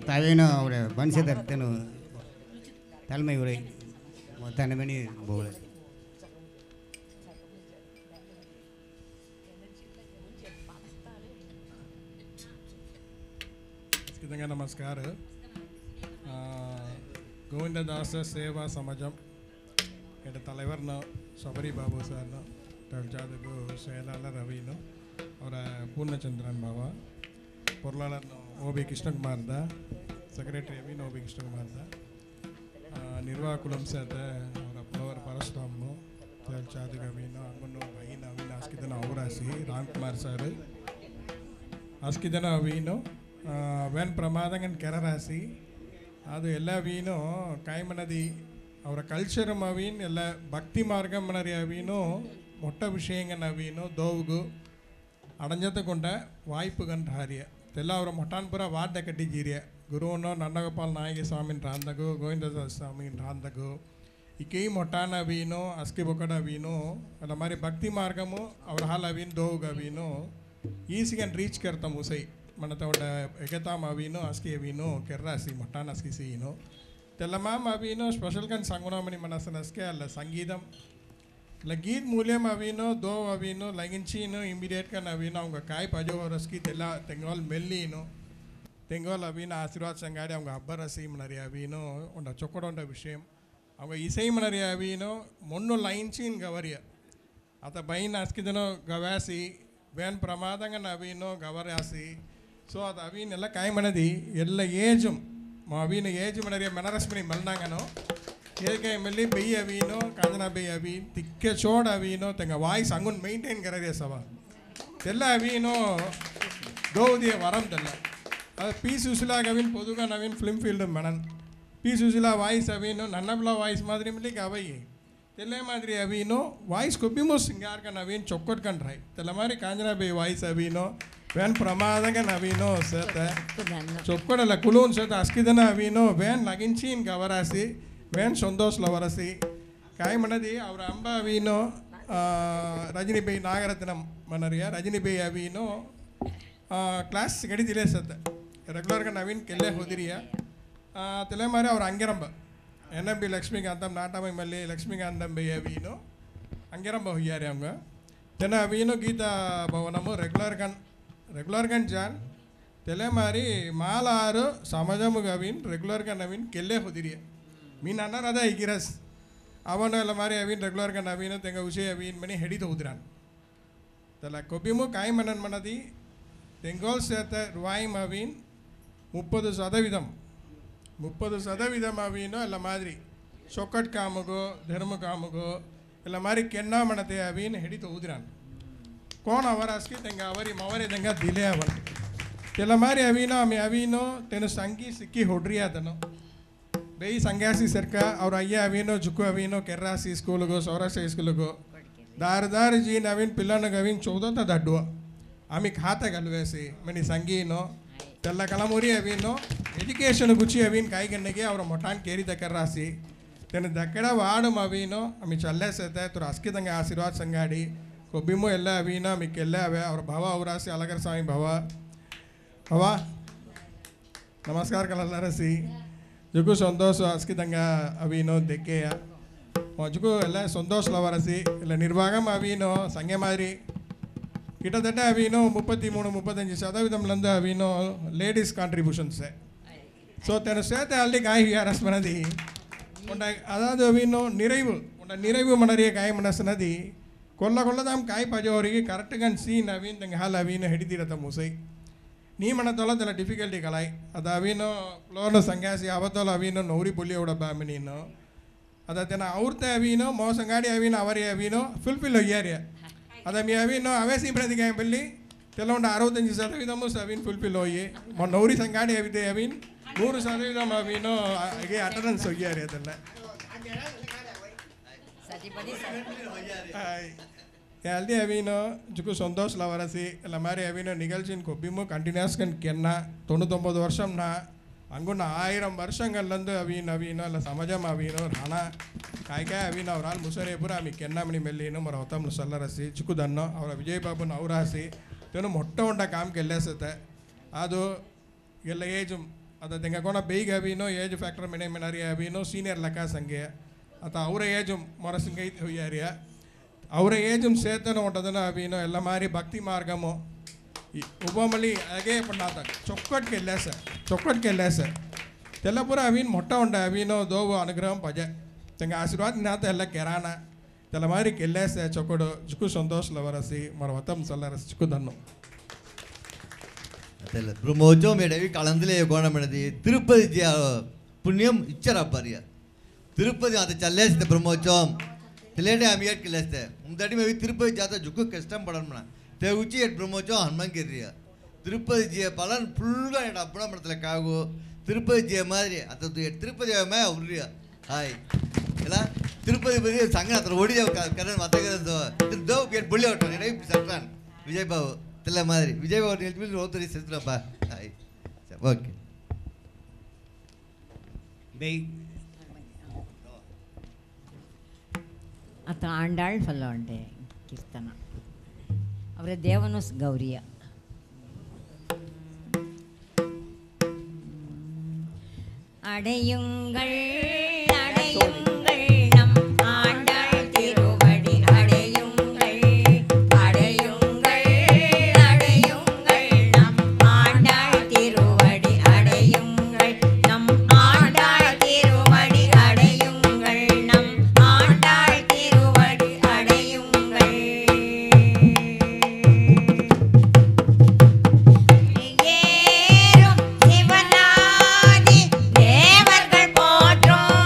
ತಾವೇನೋ ಅವರ ಬನ್ಸಿದರ್ತೇನು தலைமை உரை மொத்தன மணி போல नमस्कार गोविंददास सेवा समाजम तलवर सबरी बाबू सर तलजादू शैलाल रवि और पूर्णचंद्रन बाबा பொருளாளர் ஓபி கிருஷ்ணகுமார் தான் செக்ரட்டரி அவின் ஓபி கிருஷ்ணகுமார் தான் ನಿರ್ವಾಹಕುಲಂ ಸೇತ ಅವರ ಫ್ಲವರ್ ಪರಶುರಾಮನು ಚಾದಿಗ ಅವಿನು ಅಮ್ಮನು ಬಹಿನ ಅವಿನ ಅಸ್ಕಿದನ ಅವರಾಸಿ ರಾಮ್ಕುಮಾರ್ ಸರ್ ಅಸ್ಕಿದನ ಅವಿನು ವೆನ್ ಪ್ರಮಾದಂಗನ್ ಕೆರರಾಸಿ ಅದು ಎಲ್ಲ ಅವಿನು ಕಾಯ್ಮನದಿ ಅವರ ಕಲ್ಚರ್ ಅವಿನ್ ಎಲ್ಲ ಭಕ್ತಿ ಮಾರ್ಗ ಮನರಿ ಅವಿನು ಮೊಟ್ಟ ವಿಷಯಂಗನ ಅವಿನು ದೋವುಗು ಅಡಂಜತಗೊಂಡ ವಾಯ್ಪು ಗಂಟ ಹಾರಿಯ ಎಲ್ಲ ಅವರ ಮೊಟ್ಟಾನ್ಪುರ ವಾಡ್ಡ ಕಟ್ಟಿದ್ದೀರಿಯ ಗುರುವನು ನನ್ನಗೋಪಾಲ್ ನಾಯಕ ಸ್ವಾಮಿನ ರಾಂದಗು ಗೋವಿಂದದಾಸ್ ಸ್ವಾಮಿನ ರಾಂದಗು ಇಕೈ ಮೊಟ್ಟಾನ ಅವೀನು ಅಸ್ಕಿ ಬೊಕಡ ಅವೀನು ಅಲ್ಲ ಮಾರಿ ಭಕ್ತಿ ಮಾರ್ಗಮು ಅವ್ರ ಹಾಲ್ ಅವೀನು ದೋವುಗ ಅವೀನು ಈಸಿಗನ್ ರೀಚ್ ಕರ್ತಾಂ ಉಸೈ మన తోట ఎగతాం అవిను అస్కి అవిను కెర్రాసి మొట్టాన్ అస్కి సీను తెల్లమామ అవిను స్పెషల్ కానీ సంగుణమని మన అసలు అల్ల సంగీతం ಇಲ್ಲ ಗೀತ್ ಮೂಲ್ಯಂ ಅವಿನೋ ದೋ ಅವಿನೋ ಲಗಿಂಚೀನು ಇಮಿಡಿಯೇಟ್గా ಅವಿನೋ அவங்க ಕಾಯಿ ಪಜೋವರಸ್ಕಿ ತೆಲ್ಲ ತೆಂಗೋಲ್ ಮೆಲ್ಲೀನು ತೆಂಗೋಲ್ ಅವಿನ ಆಶೀರ್ವಾದ ಸಂಗಾಡಿ அவங்க ಅಬ್ಬರಸಿ ಮನರಿ ಅವಿನೋ ಉಂಡ ಚೊಕ್ಕಡೊಂಡ ವಿಷಯ அவங்க ಇಸೈ ಮನರಿ ಅವಿನೋ ಮೊನ್ನು ಲೈನ್ಚೀನ್ ಗವರಿಯ ಆತ ಬೈನ್ ಅಸ್ಕಿದನೋ ಗವಾಸಿ ಬೇನ್ ಪ್ರಮಾದಂಗ ಅವಿನೋ ಗವರಾಸಿ ಸೊ ಅದು ಅವಿನೆಲ್ಲ ಕಾಯಿ ಮನದಿ ಎಲ್ಲ ಏಜು ಅವಿನ ಏಜು ಮನರಿಯ ಮೆನರಸ್ಮಿನಿ ಮಲ್ನಾಂಗನೋ ಏಕೆ ಎಲ್ಲಿ ಬೆಯ್ಯಿ ಅವೀನೋ ಕಾಂಜನಾ ಬೆಯ್ಯಿ ಅವೀನ್ ತಿಕ್ಕೆ ಚೋಡ್ ಅವೀನೋ ತೆಂಗ ವಾಯ್ಸ್ ಹಂಗುನ್ ಮೈಂಟೈನ್ ಕರದೇ ಸವ ತೆಲ್ಲ ಅವೀನೋ ದೋದಿಯ ವರಂ ತೆಲ್ಲ ಅದು ಪಿ ಸುಶೀಲಾಗ ಅವೀನ್ ಪೊದುಗ ನವೀನ್ ಫಿಲ್ಮ್ ಫೀಲ್ಡ್ ಮಣನ್ ಪಿ ಸುಶೀಲಾ ವಾಯ್ಸ್ ಅವೀನು ನನ್ನಬ್ಲ ವಾಯ್ಸ್ ಮಾದ್ರಿ ಮಿಲಿಗೆ ಅವಯ್ಯಿ ತೆಲ್ಲ ಮಾದ್ರಿ ಅವೀನು ವಾಯ್ಸ್ ಕೊಬ್ಬಿಮೋ ಸಿಂಗಾರ್ಗ ನವೀನ್ ಚೊಕ್ಕೊಟ್ಕೊಂಡ್ರೈ ತೆಲ್ಲ ಮಾರಿ ಕಾಂಜನಾ ಬೆಯ್ಯಿ ವಾಯ್ಸ್ ಅವೀನೋ ವ್ಯಾನ್ ಪ್ರಮಾದಂಗ ನವೀನೋ ಸೇತ ಚೊಕ್ಕೊಡಲ್ಲ ಕುಲೂನ್ ಸೇತ ಅಸ್ಕಿದನ ಅವೀನೋ ವ್ಯಾನ್ ಲಗಿಂಚೀನ್ ಗವರಾಸಿ ವೇನ್ ಸಂತೋಷ್ ಲವರಸಿ ಕಾಯಿ ಮನದಿ ಅವರ ಅಂಬ ಅವೀನು ರಜನಿಬೈ ನಾಗರತ್ನಂ ಮನರಿಯ ರಜನಿಬೈ ಅವೀನು ಕ್ಲಾಸ್ ಗಡಿದಿಲೇ ಸತ್ತ ರೆಗ್ಯುಲರ್గా ನವೀನ್ ಕೆಲ್ಲೆ ಹೋದಿರಿಯ ತೆಲೆಮಾರಿ ಅವ್ರ ಅಂಗೆರಂಬ ಎನ್.ಎಂ.ಬಿ ಲಕ್ಷ್ಮೀಕಾಂತಂ ನಾಟಮೈ ಮಲ್ಲಿ ಲಕ್ಷ್ಮೀಕಾಂತಂ ಬೈ ಅವೀನು ಅಂಗೆರಂಬ ಹೊಯ್ಯಾರಿ ಅವಂಗ ತೆನ ಅವೀನು ಗೀತಾ ಭವನಮು ರೆಗ್ಯುಲರ್గా ಜಾನ್ ತೆಲೆಮಾರಿ ಮಾಲಾರು ಸಮಾಜಮುಗ ಅವೀನ್ ರೆಗ್ಯುಲರ್గా ನವೀನ್ ಕೆಲ್ಲೆ ಹೋದಿರಿಯ మీ నాన్న అదే ఇగిరస్ అవను ಎಲ್ಲ ಮಾರಿ ಅವೀನ್ ರೆಗ್ಯುಲರ್గా ನವೀನು ತೆಂಗ ಉಷೆ ಅವೀನ್ ಮನಿ ಹೆಡಿದ ಹೋದ್ರಾನ್ ತಲ ಕೊಬ್ಬಿಮು ಕಾಯಿ ಮನನ್ ಮನದಿ ತೆಂಗೋಲ್ ಸೇತ ರುವಾಯಿಮ್ ಅವೀನ್ 30% ಅವೀನು ಎಲ್ಲ ಮಾದ್ರಿ ಚೊಕ್ಕಟ್ ಕಾಮಗೋ ಧರ್ಮ ಕಾಮಗೋ ಎಲ್ಲ ಮಾರಿ ಕೆನ್ನ ಮಣತೆ ಅವೀನ್ ಹೆಡಿದ ಹೋದ್ರಾನ್ ಕೋಣ ಅವರಾಸ್ಕಿ ತೆಂಗ ಅವರಿ ಮವರಿ ತೆಂಗ ದಿಲೆ ಅವನ್ ಎಲ್ಲ ಮಾರಿ ಅವೀನೋ ಆಮೆ ಅವೀನೋ ತೆನು ಸಂಗಿ ಸಿಕ್ಕಿ ಹೊಡ್ರಿ ಅದನು ಬೇಯಿ ಸಂಗ್ಯಾಸಿ ಸರ್ಕ ಅವ್ರ ಅಯ್ಯ ಅವೀನೋ ಜುಕ್ಕು ಅವೀನೋ ಕೆರ್ರಾಸಿ ಸ್ಕೂಲ್ಗೋ ಸೌರಾಷ್ಟ್ರ ಸ್ಕೂಲ್ಗೋ దారి జీ నవీన్ పిల్లలకు అవిన్ చౌదంతా దడ్డువ ఆమె ఖాతా కలువేసి మని సంగీనో తెల్ల కలమురి అవినో ಎಜುಕೇಷನ್ ಗುಚ್ಚಿ ಅವೀನ್ ಕಾಯಿಗಣ್ಣಿಗೆ ಅವರ ಮೊಟ್ಟಾನ್ ಕೇರಿ ದಕ್ಕರ ರಾಸಿ ತೆನ ದಕ್ಕಡ ವಾಡು ಅವೀನೋ ಆಮಿ ಚಲ್ಲೆ ಸೇತೆ ತುರ ಅಸ್ಕಿದಂಗೆ ಆಶೀರ್ವಾದ ಸಂಗಾಡಿ ಕೊಬ್ಬಿಮು ಎಲ್ಲ ಅವೀನೋ ಆಮಿಕ್ಕೆಲ್ಲ ಅವೇ ಅವ್ರ ಭವ ಅವರಾಸಿ ಅಲಗರ ಸ್ವಾಮಿ ಭವ हवा नमस्कार कलरसी जुगु संतोष अस्कितंगा अवीनो देखेया जुगु ಎಲ್ಲ ಸಂತೋಷ ಲವರಸಿ ಇಲ್ಲ ನಿರ್ವಾಗಂ ಅವಿನೋ ಸಂಗೆ ಮಾರಿ கிட்டத்தட்ட அவினோ 33-35% அவினோ லேடிஸ் கான்ட்ரிபியூஷன்ஸு ஸோ தென சேர்த்து அள்ளி காய் அரஸ்மனதி உண்ட அதாவது அவினோ நிறைவு மணரிய ಕಾಯಿ ಮನಸ್ಸಿನದಿ ಕೊಲ್ಲದಾಮ್ ಕಾಯಿ ಪಜೋರಿಗೆ ಕರೆಕ್ಟ್గా ಸೀನ್ ಅವಿನ್ ತಂಗೆ ಹಾಲು ಅವಿನೋ ಹಿಡಿದಿರತ್ತ ಮುಸೈ ನೀ ಮನತೊಲ ತೆಲ ಡಿಫಿಕಲ್ಟಿ ಕಲಾಯ್ ಅದು ಅವಿನೋ ಫ್ಲೋರ್ನ ಸಂಗ್ಯಾಸಿ ಅವತ್ತೋಲ ಅವಿನೋ ನೌರಿ ಪುಳ್ಳಿ ಉಡಬ್ಬ ನೀನು ಅದನ್ನ ಅವ್ರತೆ ಅವಿನೋ ಮೋಸಂಗಾಡಿ ಅವಿನೋ ಅವರಿ ಅವಿನೋ ಫುಲ್ಫಿಲ್ ಹೋಗ್ಯಾರಿ ಅದ ಮೀ ಅವಿನೋ ಅವೇಸಿ ಪ್ರತಿಗೆ ಬಲ್ಲಿ ಕೆಲವೊಂದು 65% ಅವಿನ್ ಫುಲ್ಫಿಲ್ ಹೋಗಿ ನೌರಿ ಸಂಗಾಡಿ ಅವಿದೆ ಅವಿನ್ 100% ಅವಿನೋ ಹಾಗೆ ಅಟೆಂಡೆನ್ಸ್ ಹೋಗ್ಯಾರಿ ಅದೆಲ್ಲ ಅಲ್ಲಿ ಅವಿನೋ ಜುಕು ಸಂತೋಷ ಲವರಸಿ ಎಲ್ಲ ಮಾರಿ ಅವಿನೋ ನಿಗಲ್ಸಿನ ಕೊಬ್ಬಿಮು ಕಂಟಿನ್ಯೂಸ್ ಕೆನ್ನ 99 ವರ್ಷಂ ನಾ ಅಂಗುನ 1000 ವರ್ಷங்கள்லேருந்து அவினோ இல்லை சமஜம் அவினோ ராணா காய்க்காய் அவினோ அவரால் முசரேபுர ஆமி ಕೆನ್ನಮಣಿ ಮೆಲ್ಲಿನು ಮರ ಹೊತ್ತಮ್ಲು ಸಲ್ಲರಸಿ ಚಿಕ್ಕದನ್ನು ಅವರ ವಿಜಯ್ ಬಾಬುನ ಅವರಾಸಿ ತೆನು ಮೊಟ್ಟ ಉಂಡ ಕಾಮ್ಗೆ ಎಲ್ಲೆಸತ್ತೆ ಅದು ಎಲ್ಲ ಏಜು ಅದು ತೆಂಗಕೋಣ ಬೇಗ ಅವಿನೋ ಏಜ್ ಫ್ಯಾಕ್ಟರ್ ಮೆನೆ ಮೆನರಿ ಅವಿನೋ ಸೀನಿಯರ್ ಲೆಕ್ಕ ಸಂಖ್ಯೆ ಅಥವಾ ಅವರ ಏಜು ಮೊರಸಿಂಗೈ ಹುಯ್ಯಾರಿಯ ಅವರ ಏಜು ಸೇತನು ಉಂಟದನ್ನು ಅವಿನೋ ಎಲ್ಲ ಮಾರಿ ಭಕ್ತಿ ಮಾರ್ಗಮು ಉಪಮಲಿ ಹಾಗೆ ಪಣ್ಣಾತ ಚೊಕ್ಕಟ್ಗೆ ಎಲ್ಲೇಸ ತೆಲ್ಲಪುರ ಅವಿನ್ ಮೊಟ್ಟ ಉಂಡ ಅವಿನೋ ದೋವು ಅನುಗ್ರಹಂ ಪಜೆ ತೆಂಗ ಆಶೀರ್ವಾದ ನಾತ ಎಲ್ಲ ಕೆರಾನ ತೆಲ್ಲ ಮಾರಿ ಕೆಲ್ಲೇಸ ಚೊಕ್ಕಡು ಜುಕು ಸಂತೋಷ ಲವರಸಿ ಮರ ವತಂ ಸಲ್ಲರಸಿ ಚಿಕ್ಕು ದನ್ನು ಅದೆಲ್ಲ ಬ್ರಹ್ಮೋತ್ಸವ ಮೇಡವಿ ಕಳಂದಲೇ ಕೋಣ ಮೇಡದಿ ತಿರುಪತಿ ಪುಣ್ಯಂ ಇಚ್ಚರ ಬರ್ಯ ತಿರುಪತಿ ಅದು ಚಲ್ಲೇಸ್ತೆ ಬ್ರಹ್ಮೋತ್ಸವಂ తెలియడే ఆమె ఏట్కి వెళ్ళేస్తే ముందటి మేము తిరుపతి జాతర జుక్కు కష్టం పడమన్నా తెగుచి ఎట్ బ్రహ్మోత్సవం హనుమాన్ గిరియ తిరుపతి ಜಿಯ பலன் ஃபுல்லாக என் அப்பனா படத்தில் காகு திருப்பதி ಜಿಯ மாதிரி அது திருப்பதி உரிய ஹாய் இல்லை திருப்பதி பற்றி சங்க அத்தனை ஒடிய கடன் மற்ற கடன் தோ என் புள்ளி விட்டோம் நினைவு சட்டான் விஜய் பாபு தெல்ல மாதிரி விஜய் பாபு நிறுத்தி ஒருத்தரி செத்துறப்பா ஹாய் ஓகே ಆತ ಆಂಡಾಳ್ ಫಲ ಉಂಟೆ ಕೀರ್ತನ ಅವರ ದೇವನು ಗೌರಿಯ அடையுங்கள் அடையுங்கள் நம் ஆண்டாள் திருவடி அடையுங்கள் அடையுங்கள் அடையுங்கள் நம் ஆண்டாள் திருவடி அடையுங்கள் நம் ஆண்டாள் திருவடி அடையுங்கள் நம் ஆண்டாள் திருவடி அடையுங்கள் ஏறும் சிவனாதி தேவர்கள் போற்றும்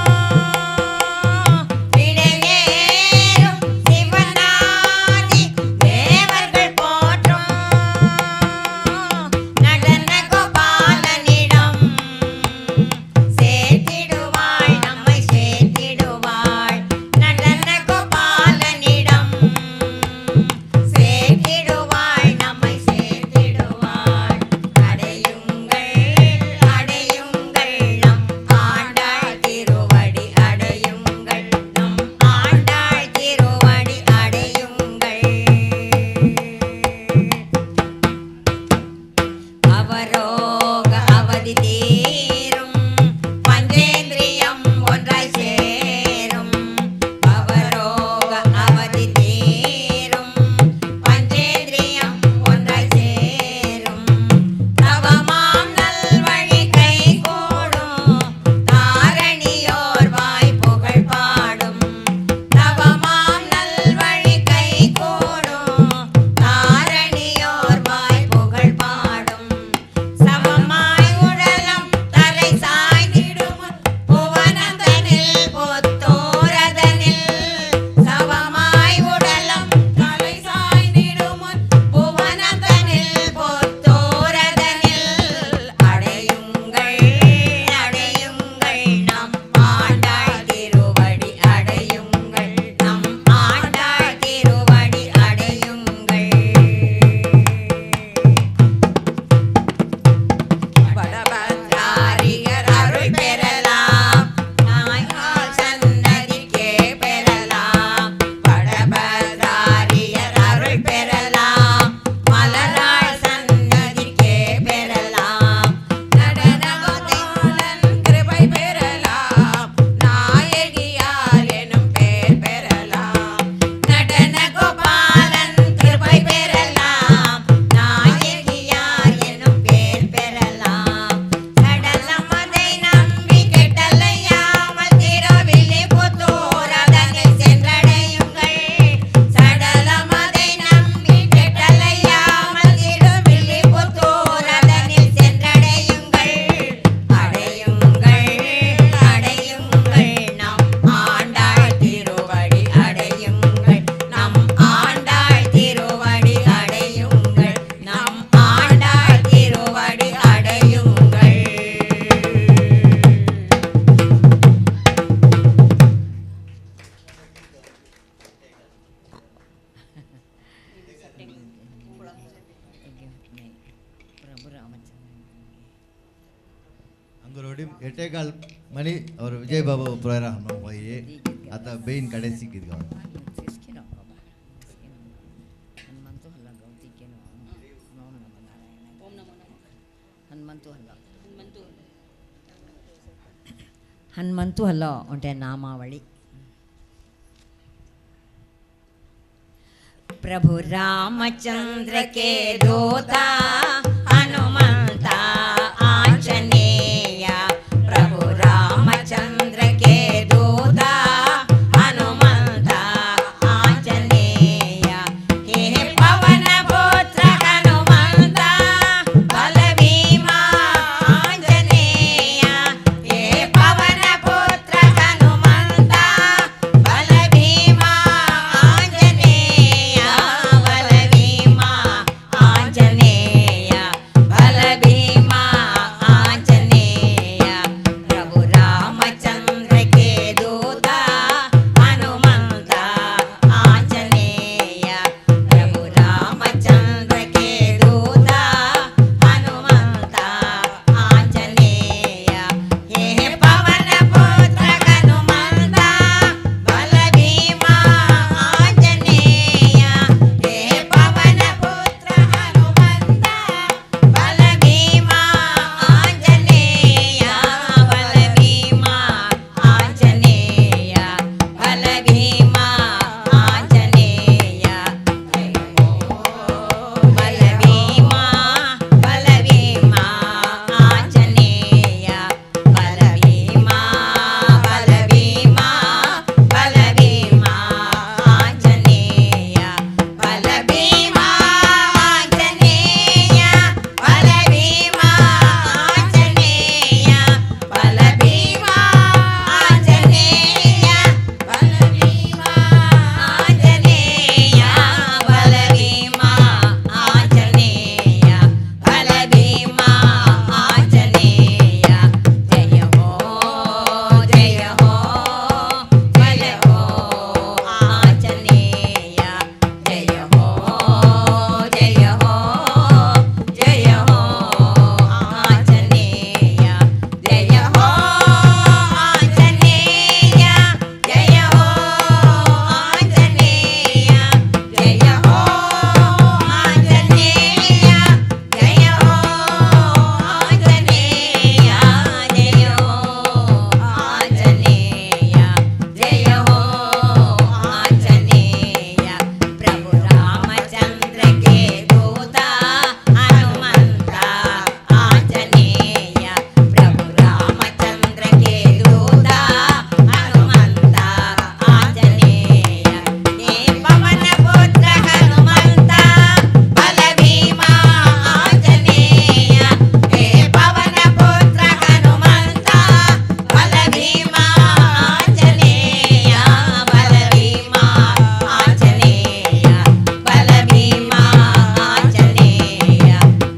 ನೋಡಿ ಎಟ್ಟೇಕಾಲ್ ಮನಿ ಅವರು ವಿಜಯ್ ಬಾಬು ಪ್ರೋಗ್ರಾಮ್ ಹೋಗಿ ಆತ ಬೇಯಿನ ಕಡೆ ಸಿಕ್ಕಿದ್ಗ హనుమంతు హలో అంటే నామావళి. प्रभु रामचंद्र के दूता हनुमंत आंजनेय, प्रभु रामचंद्र के दूता हनुमंत आंजनेय, हे पवन पुत्र हनुमंत बलभीमा आंजनेय, हे पवन पुत्र हनुमंत बलभीमा आंजनेय, बलभीमा आंजनेय, बलभीमा आंजनेय, प्रभु रामचंद्र के दूता हनुमंत आंजनेय, प्रभु रामचंद्र के दूता हनुमंत आंजनेय, हे पवन पुत्र हनुमंत बलभीमा आंजनेय, हे पवन पुत्र हनुमंत बलभीमा आंजनेय, बलभीमा आंजनेय, बलभीमा आंजनेय, बलभीमा बलभीमा आंजनेय, बलभीमा बलभीमा बलभीमा आंजनेय, बलभीमा आंजनेय, बलभीमा आंजनेय, बलभीमा आंजनेय, बलभीमा आंजनेय, बलभीमा आंजनेय, बलभीमा आंजनेय, जय हो जय हो जय हो आंजनेय, जय हो जय हो जय हो आंजनेय, जय हो आंजनेय, जय हो आंजनेय, जय हो आंजनेय, जय हो आंजनेय, जय हो आंजनेय, जय हो आंजनेय, प्रभु रामचंद्र के दूता हनुमंत आंजनेय, प्रभु रामचंद्र के दूता हनुमंत आंजनेय, हे पवन पुत्र हनुमंत बलभीमा आंजनेय, हे पवन पुत्र हनुमंत बलभीमा आंजनेय, बलभीमा आंजनेय, बलभीमा आंजनेय,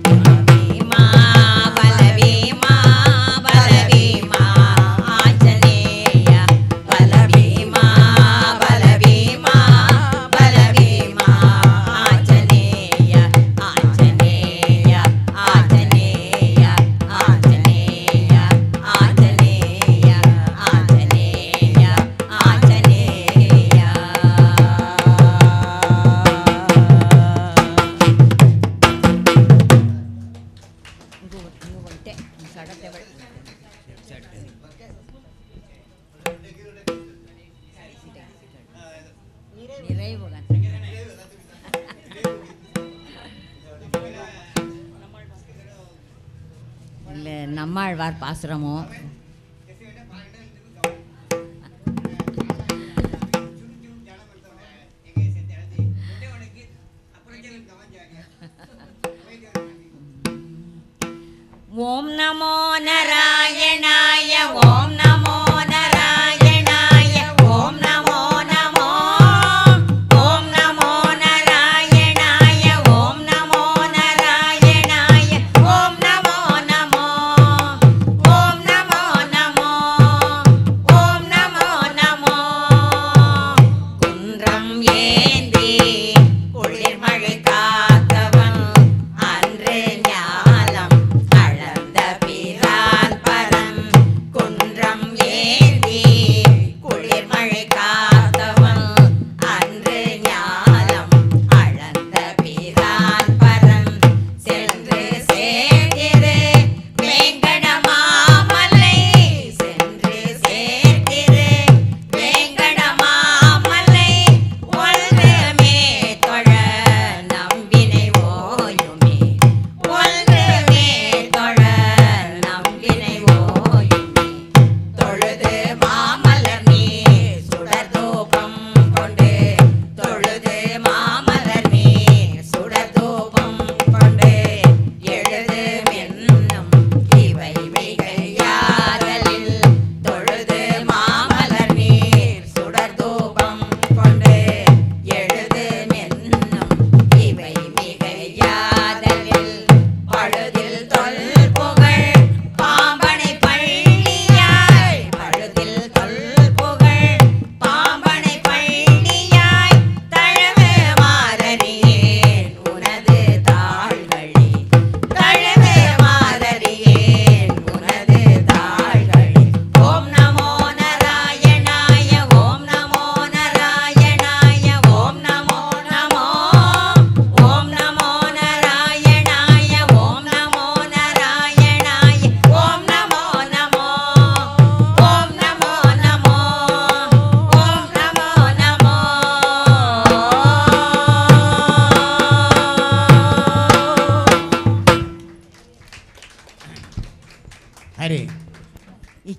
बलभीमा बलभीमा बलभीमा आंजनेय, बलभीमा बलभीमा बलभीमा आंजनेय, आंजनेय आंजनेय आंजनेय आंजनेय आंजनेय இல்லை நம்மாழ்வார் பாசுரமோ ஓம் நமோ நாராயணாய, ஓம் நமோ நாராயணாய, ஓம் நமோ நமோ, ஓம் நமோ நாராயணாய, ஓம் நமோ நாராயணாய, ஓம் நமோ நமோ, ஓம் நமோ நமோ, ஓம் நமோ நமோ, குன்றம் ஏந்தி குளிர்மழை காத்தவன் அன்று ஞாலம் அளந்த பிரான் பரன்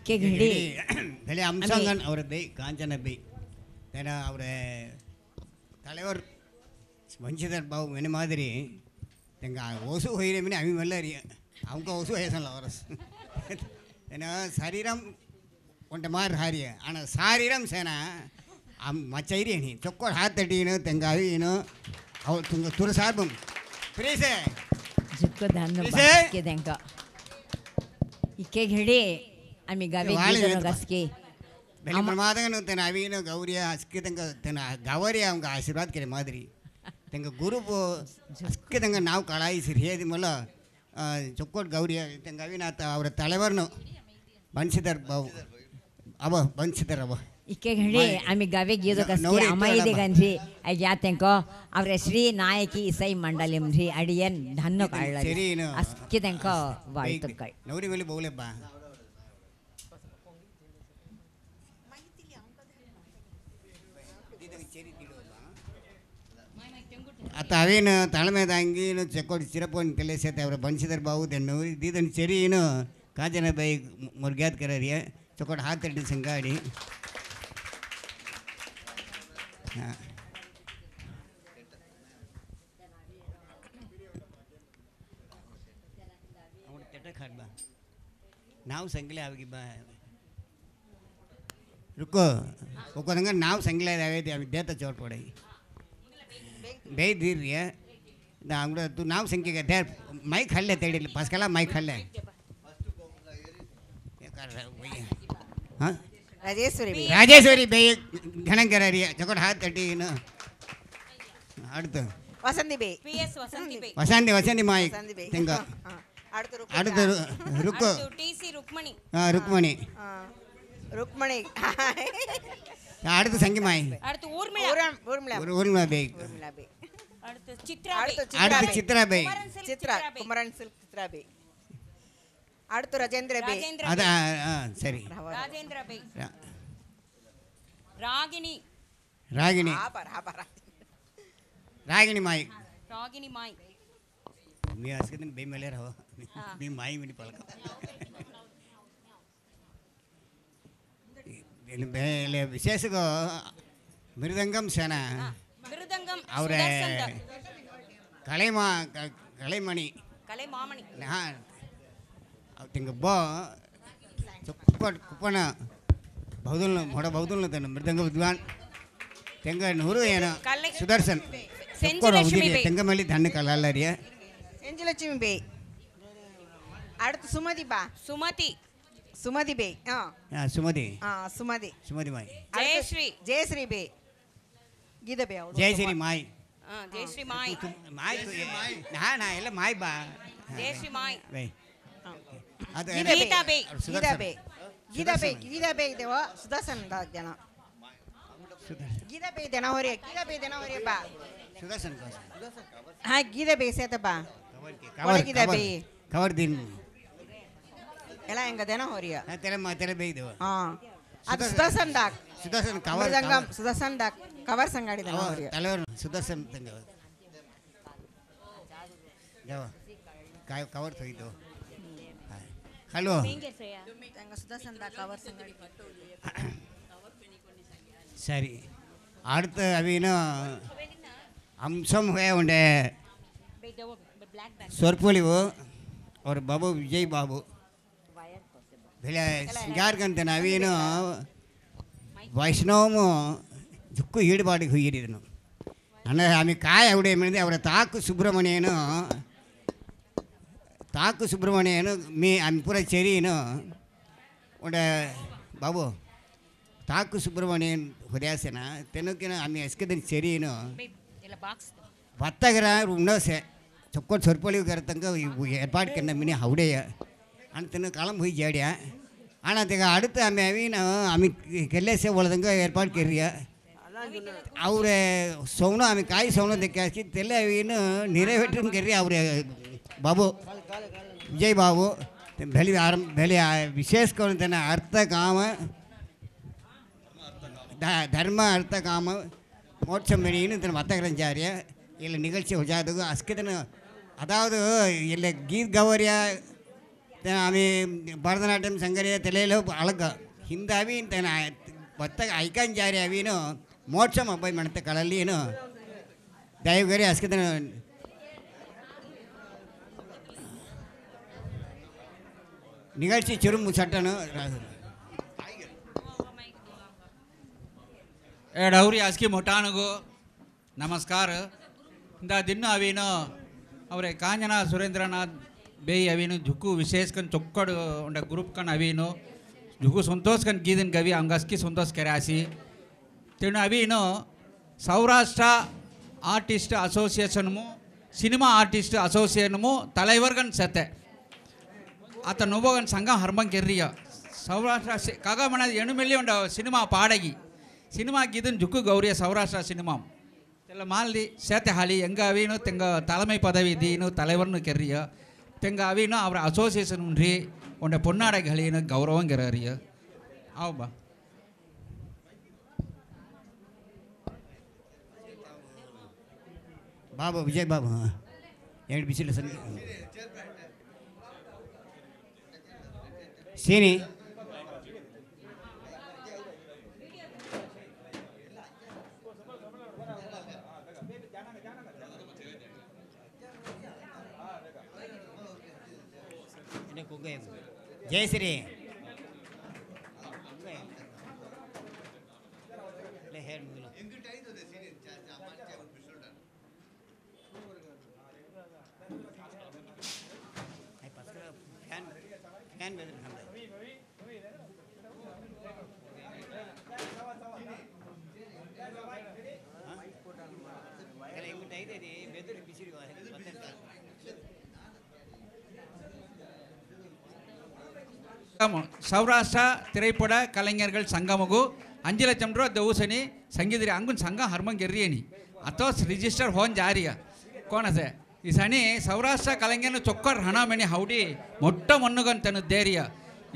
इके घडी ಬೆಲೆ ಅಂಶಂಗನ್ ಅವರ ಬೈ ಕಾಂಚನ ಬೈ தென ಅವರ தலைவர் வஞ்சிதர் பாபு என்ன மாதிரி எங்கள் ஒசு ஹொயிரமினி அவி மெல்லறி அவங்க ஒசு வயசல்ல வரஸ் ஏன்னா சரீரம் ஒன்றை மாதிரி ஹாரிய ஆனால் சாரீரம் சேனா மச்சைரியனி சொக்கோட ஹாத்தட்டின்னு தெங்க அவின்னு ಅವ್ರು ತುಂಗ ತುರು ಸಾರ್ಬಂ ಪ್ರೀಸೆ जितको धन्यवाद के देंका इके घडी आम्ही गावी गेलो गसके ಬೆಲೆ ಪ್ರಮಾದಗನು ತೆನ ಅವಿನು ಗೌರಿಯ ಅಸ್ಕೆ ತೆಂಗ ತೆನ ಗೌರಿಯ ಅವಂಗ ಆಶೀರ್ವಾದ ಕೆರೆ ಮಾದರಿ ತೆಂಗ ಗುರು ಅಸ್ಕೆ ತೆಂಗ ನಾವು ಕಳಾಯಿಸಿರಿ ಹೇದಿ ಮಲ್ಲ ಚೊಕ್ಕೋಟ್ ಗೌರಿಯ ತೆಂಗ ಅವಿನಾಥ ಅವರ ತಲೆವರ್ನು ಬನ್ಸಿದರ್ ಬಾವು ಅವ ಬನ್ಸಿದರ್ ಅವ इके घडी आम्ही गावी गेलो गसके अमाईदे गंजी या तेंको ಅವರ ಶ್ರೀ ನಾಯಕಿ ಇಸೈ ಮಂಡಳಿ ಮ್ರಿ ಅಡಿಯನ್ ಧನ್ಯ ಕಾಳ್ಳ ಅಸ್ಕೆ ತೆಂको ವಾಯ್ತು ಕೈ ನೌರಿ ಮೇಲೆ ಬೋಲೆ ಬಾ आता ಅವೇನು ತಾಳ್ಮೆ ತಾಂಗಿನು ಚೆಕ್ಕೋಡಿ ಚಿರಪೋನ್ ಕೆಲಸತೆ ಅವರ ಬನ್ಸಿದರ್ ಬಾವು ತೆನ್ನು ದೀದನ್ ಚೆರಿನು ಕಾಂಚನ ಬೈ ಮುರ್ಗ್ಯಾತ್ ಕರರಿಯ ಚೊಕ್ಕೋಡ್ ಹಾತಡಿ ಸಂಗಾಡಿ ನಾವು ಸಂಗಲೆ ಆಗಿ ಬಾ रुको रुको नंगा नाव संगले आवे ते देता चोर पड़े बे धीर रे ना अंगड़ तू नाव संके के देर माइक खल्ले तेड़ी पासकला माइक खल्ले ये कर रहा भैया हां राजेश्वरी बे घणं कररी जकोड हाथ तटी न அடுத்து வசந்தி பே பிஎஸ் வசந்தி பே வசந்தி மாய் தெங்க அடுத்து ருக்கு டிசி ருக்மணி ருக்மணி ருக்மணி அடுத்து சங்கிமாய் அடுத்து ஊர்மிளா பே அடுத்து சித்ரா பே குமரன் சில்க் சித்ரா பே அடுத்து ராஜேந்திர பே அத சரி ராஜேந்திர பே रागिनी माई मी असके दिन बे मेले रहो मी माई मिनी पलक बेले विशेष को मृदंगम सेना ಅವರೇ ಕಲೆಮಣಿ ಹಾಂ ಅವು ತಿಂಗ ಬೋ ಕುಪ್ಪಣ ಬಹುದುಲ್ನ ಮೊಡ ಬಹುದುಲ್ನ ತನ್ನ ಮೃದಂಗ ವಿದ್ವಾನ್ ತೆಂಗ ನೂರು ಏನು ಸುದರ್ಶನ್ ತೆಂಗಮಲ್ಲಿ ಧಣ್ಣ ಕಲಾಲರಿಯ செஞ்சிலட்சுமி பே அடுத்து சுமதி பே சுமதி மாய் ஜெயஸ்ரீ பே ಗೀತಾ ಬೇ ಜಯಶ್ರೀ ಮಾಯ್ ಜಯಶ್ರೀ ಮಾಯ್ ನಾ ಎಲ್ಲ ಮಾಯ್ ಬಾ ಜಯಶ್ರೀ ಮಾಯ್ ಬೈ ಅದು ಗೀತಾ ಬೇ ದೇವ ಸುದರ್ಶನ್ ಜನ ಗೀತಾ ಬೇ ದೇನ ಹೊರೆ ಬಾ ಸುದರ್ಶನ್ ಹಾ ಗೀತಾ ಬೇ ಸೇತ ಬಾ ಗೀತಾ ಬೇ ಕವರ್ ದಿನ್ ಎಲ್ಲ ಹೆಂಗ ದೇನ ಹೊರಿಯ ತೆರೆ ಬೇ ದೇವ ಹಾ ಅದು ಸುದರ್ಶನ್ ಕವರ್ ಕವರ್ ಸುದರ್ಶನ್ ಕವರ್ ಸಂಗಾಡಿ தலைவர் சுதர்சன் தங்க ಕವರ್ ತೆಗೆದು ಹಲೋ ಸುದರ್ಶನ್ ಕವರ್ ಸಂಗಾಡಿ சரி அடுத்து அவின அம்சம் உண்டே சொற்பொழிவு ஒரு பாபு விஜய் பாபு ಸಿಂಗಾರ್ಗಂತ ನಾವೇನು ವೈಷ್ಣವಮು ದುಕ್ಕು ಈಡುಪಾಡಿಗೆ ಹೋಗಿರಿದನು ಅಂದರೆ ಆమె ಕಾಯ ಅವಡೆ ಮೇಲೆ ಅವರ ತಾಕು ಸುಬ್ರಹ್ಮಣ್ಯನು ಮೀ ಆమె ಪೂರ ಚೆರಿನು ಒಂಡೆ ಬಾಬು ತಾಕು ಸುಬ್ರಹ್ಮಣ್ಯನ್ ಹೊದ್ಯಾಸನ ತೆನಕಿನ ಆమె ಎಸ್ಕದನ್ ಚೆರಿನು ವತ್ತಗರ ಉಣ್ಣೋಸೆ ಚೊಕ್ಕೋಟ್ ಸೊರ್ಪೊಳಿವು ಕರೆತಂಗ ಏರ್ಪಾಡು ಕನ್ನ ಮಿನಿ ಹೌಡೆಯ ಅಂತನು ಕಾಲಂ ಹೋಗಿ ಜಾಡ್ಯ ஆனால் அடுத்து அமை கெல்லேசே உலதங்க ஏற்பாடு கேறிய அவரு சவுனம் ஆమె காய் சவுனம் தைக்காச்சு தெல்ல அவின்னு நிறைவேற்றும் கேறிய அவரு பாபு விஜய் பாபு ಬೆಲೆ ವಿಶೇಷ ತನ್ನ ಅರ್ಥ ಕಾಮ ಧರ್ಮ ಅರ್ಥ ಕಾಮ மோட்சம் வெளியின்னு தன் வர்த்தகரஞ்சாரிய இல்லை நிகழ்ச்சி உஜாதுக்கு அஸ்கிதன அதாவது இல்லை கீத் கௌரியா आम्ही भरतनाट्यम संगरी तेलेलो अलग हिंद अवी बत्त ऐकांजारी अवीन मोक्षम अब्बाई म्हणते कळलीन दयवगरी अस्कित निगழ்ச்சி चुरुम सट्टन डौरी अस्की मोटानगो नमस्कार इंदा दिन अवीन अवरे कांजना सुरेंद्रनाथ बे अवीन झुक्कू विशेषकन चोक्कड़ उंड ग्रुप कन अवीन झुक्कू संतोष कन गीदन कवि अंगस्की संतोष करासी तेणु अवीन Saurashtra artist association cinema artist association तलैवर्गन सत्ते अत नुबोगन संघम हर्मं केर्रिय सौराष्ट्र कागा मन एणुमेल्ली उंड सिनेमा पाडगी सिनेमा गीदन झुक्कू गौरिय सौराष्ट्र सिनेमा तेल माल्दी सेते हाली एंग अवीनु तेंग तलमै पदवी दीनु तलैवर्नु केर्रिय तेंग अवीनु अवर असोसिएशन उंड्री उंड पोन्नाडै गलीनु गौरवं गेरिय आव बा बाबू विजय बाबू एड बिसिल संगी सीनी जयश्री सौराष्ट्र तिरैपड कलाञ्जर्गळ संगमगु 5 लक्षम रूपा दौसनी संगीतरी अंगुन संघ हर्मं गेर्रियनी अथवा रिजिस्टर होन जारिय कोणसे ಈ ಸಣಿ ಸೌರಾಷ್ಟ್ರ ಕಲಂಗೆನ ಚೊಕ್ಕರ್ ಹಣ ಮೆಣಿ ಹೌಡಿ ಮೊಟ್ಟ ಮೊನ್ನುಗನ್ ತನು ದೇರಿಯ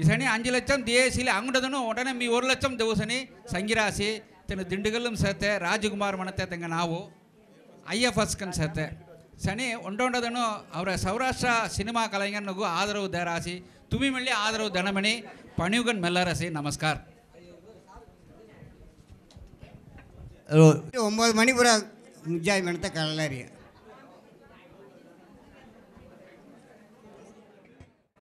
ಈ ಸಣಿ 5 ಲಕ್ಷம் ದೇಸಿಲಿ ಅಂಗಡದನು ಒಡನೆ ಮೀ 1 ಲಕ್ಷம் ದೇವಸನಿ ಸಂಗಿರಾಸಿ ತನು ದಿಂಡುಗಲ್ಲಂ ಸತೆ ರಾಜಕುಮಾರ್ ಮಣತೆ ತಂಗ ನಾವು IFS ಕನ್ ಸತೆ ಸಣಿ ಒಂಡೊಂಡದನು ಅವರ ಸೌರಾಷ್ಟ್ರ ಸಿನಿಮಾ ಕಲಂಗೆನಗು ಆದರವು ದೇರಾಸಿ ತುಮಿ ಮೆಳ್ಳಿ ಆದರವು ದಣಮಣಿ ಪಣಿಯುಗನ್ ಮೆಲ್ಲರಸಿ ನಮಸ್ಕಾರ 9 மணி பூரா முஜாய் மணத்தை கலரியா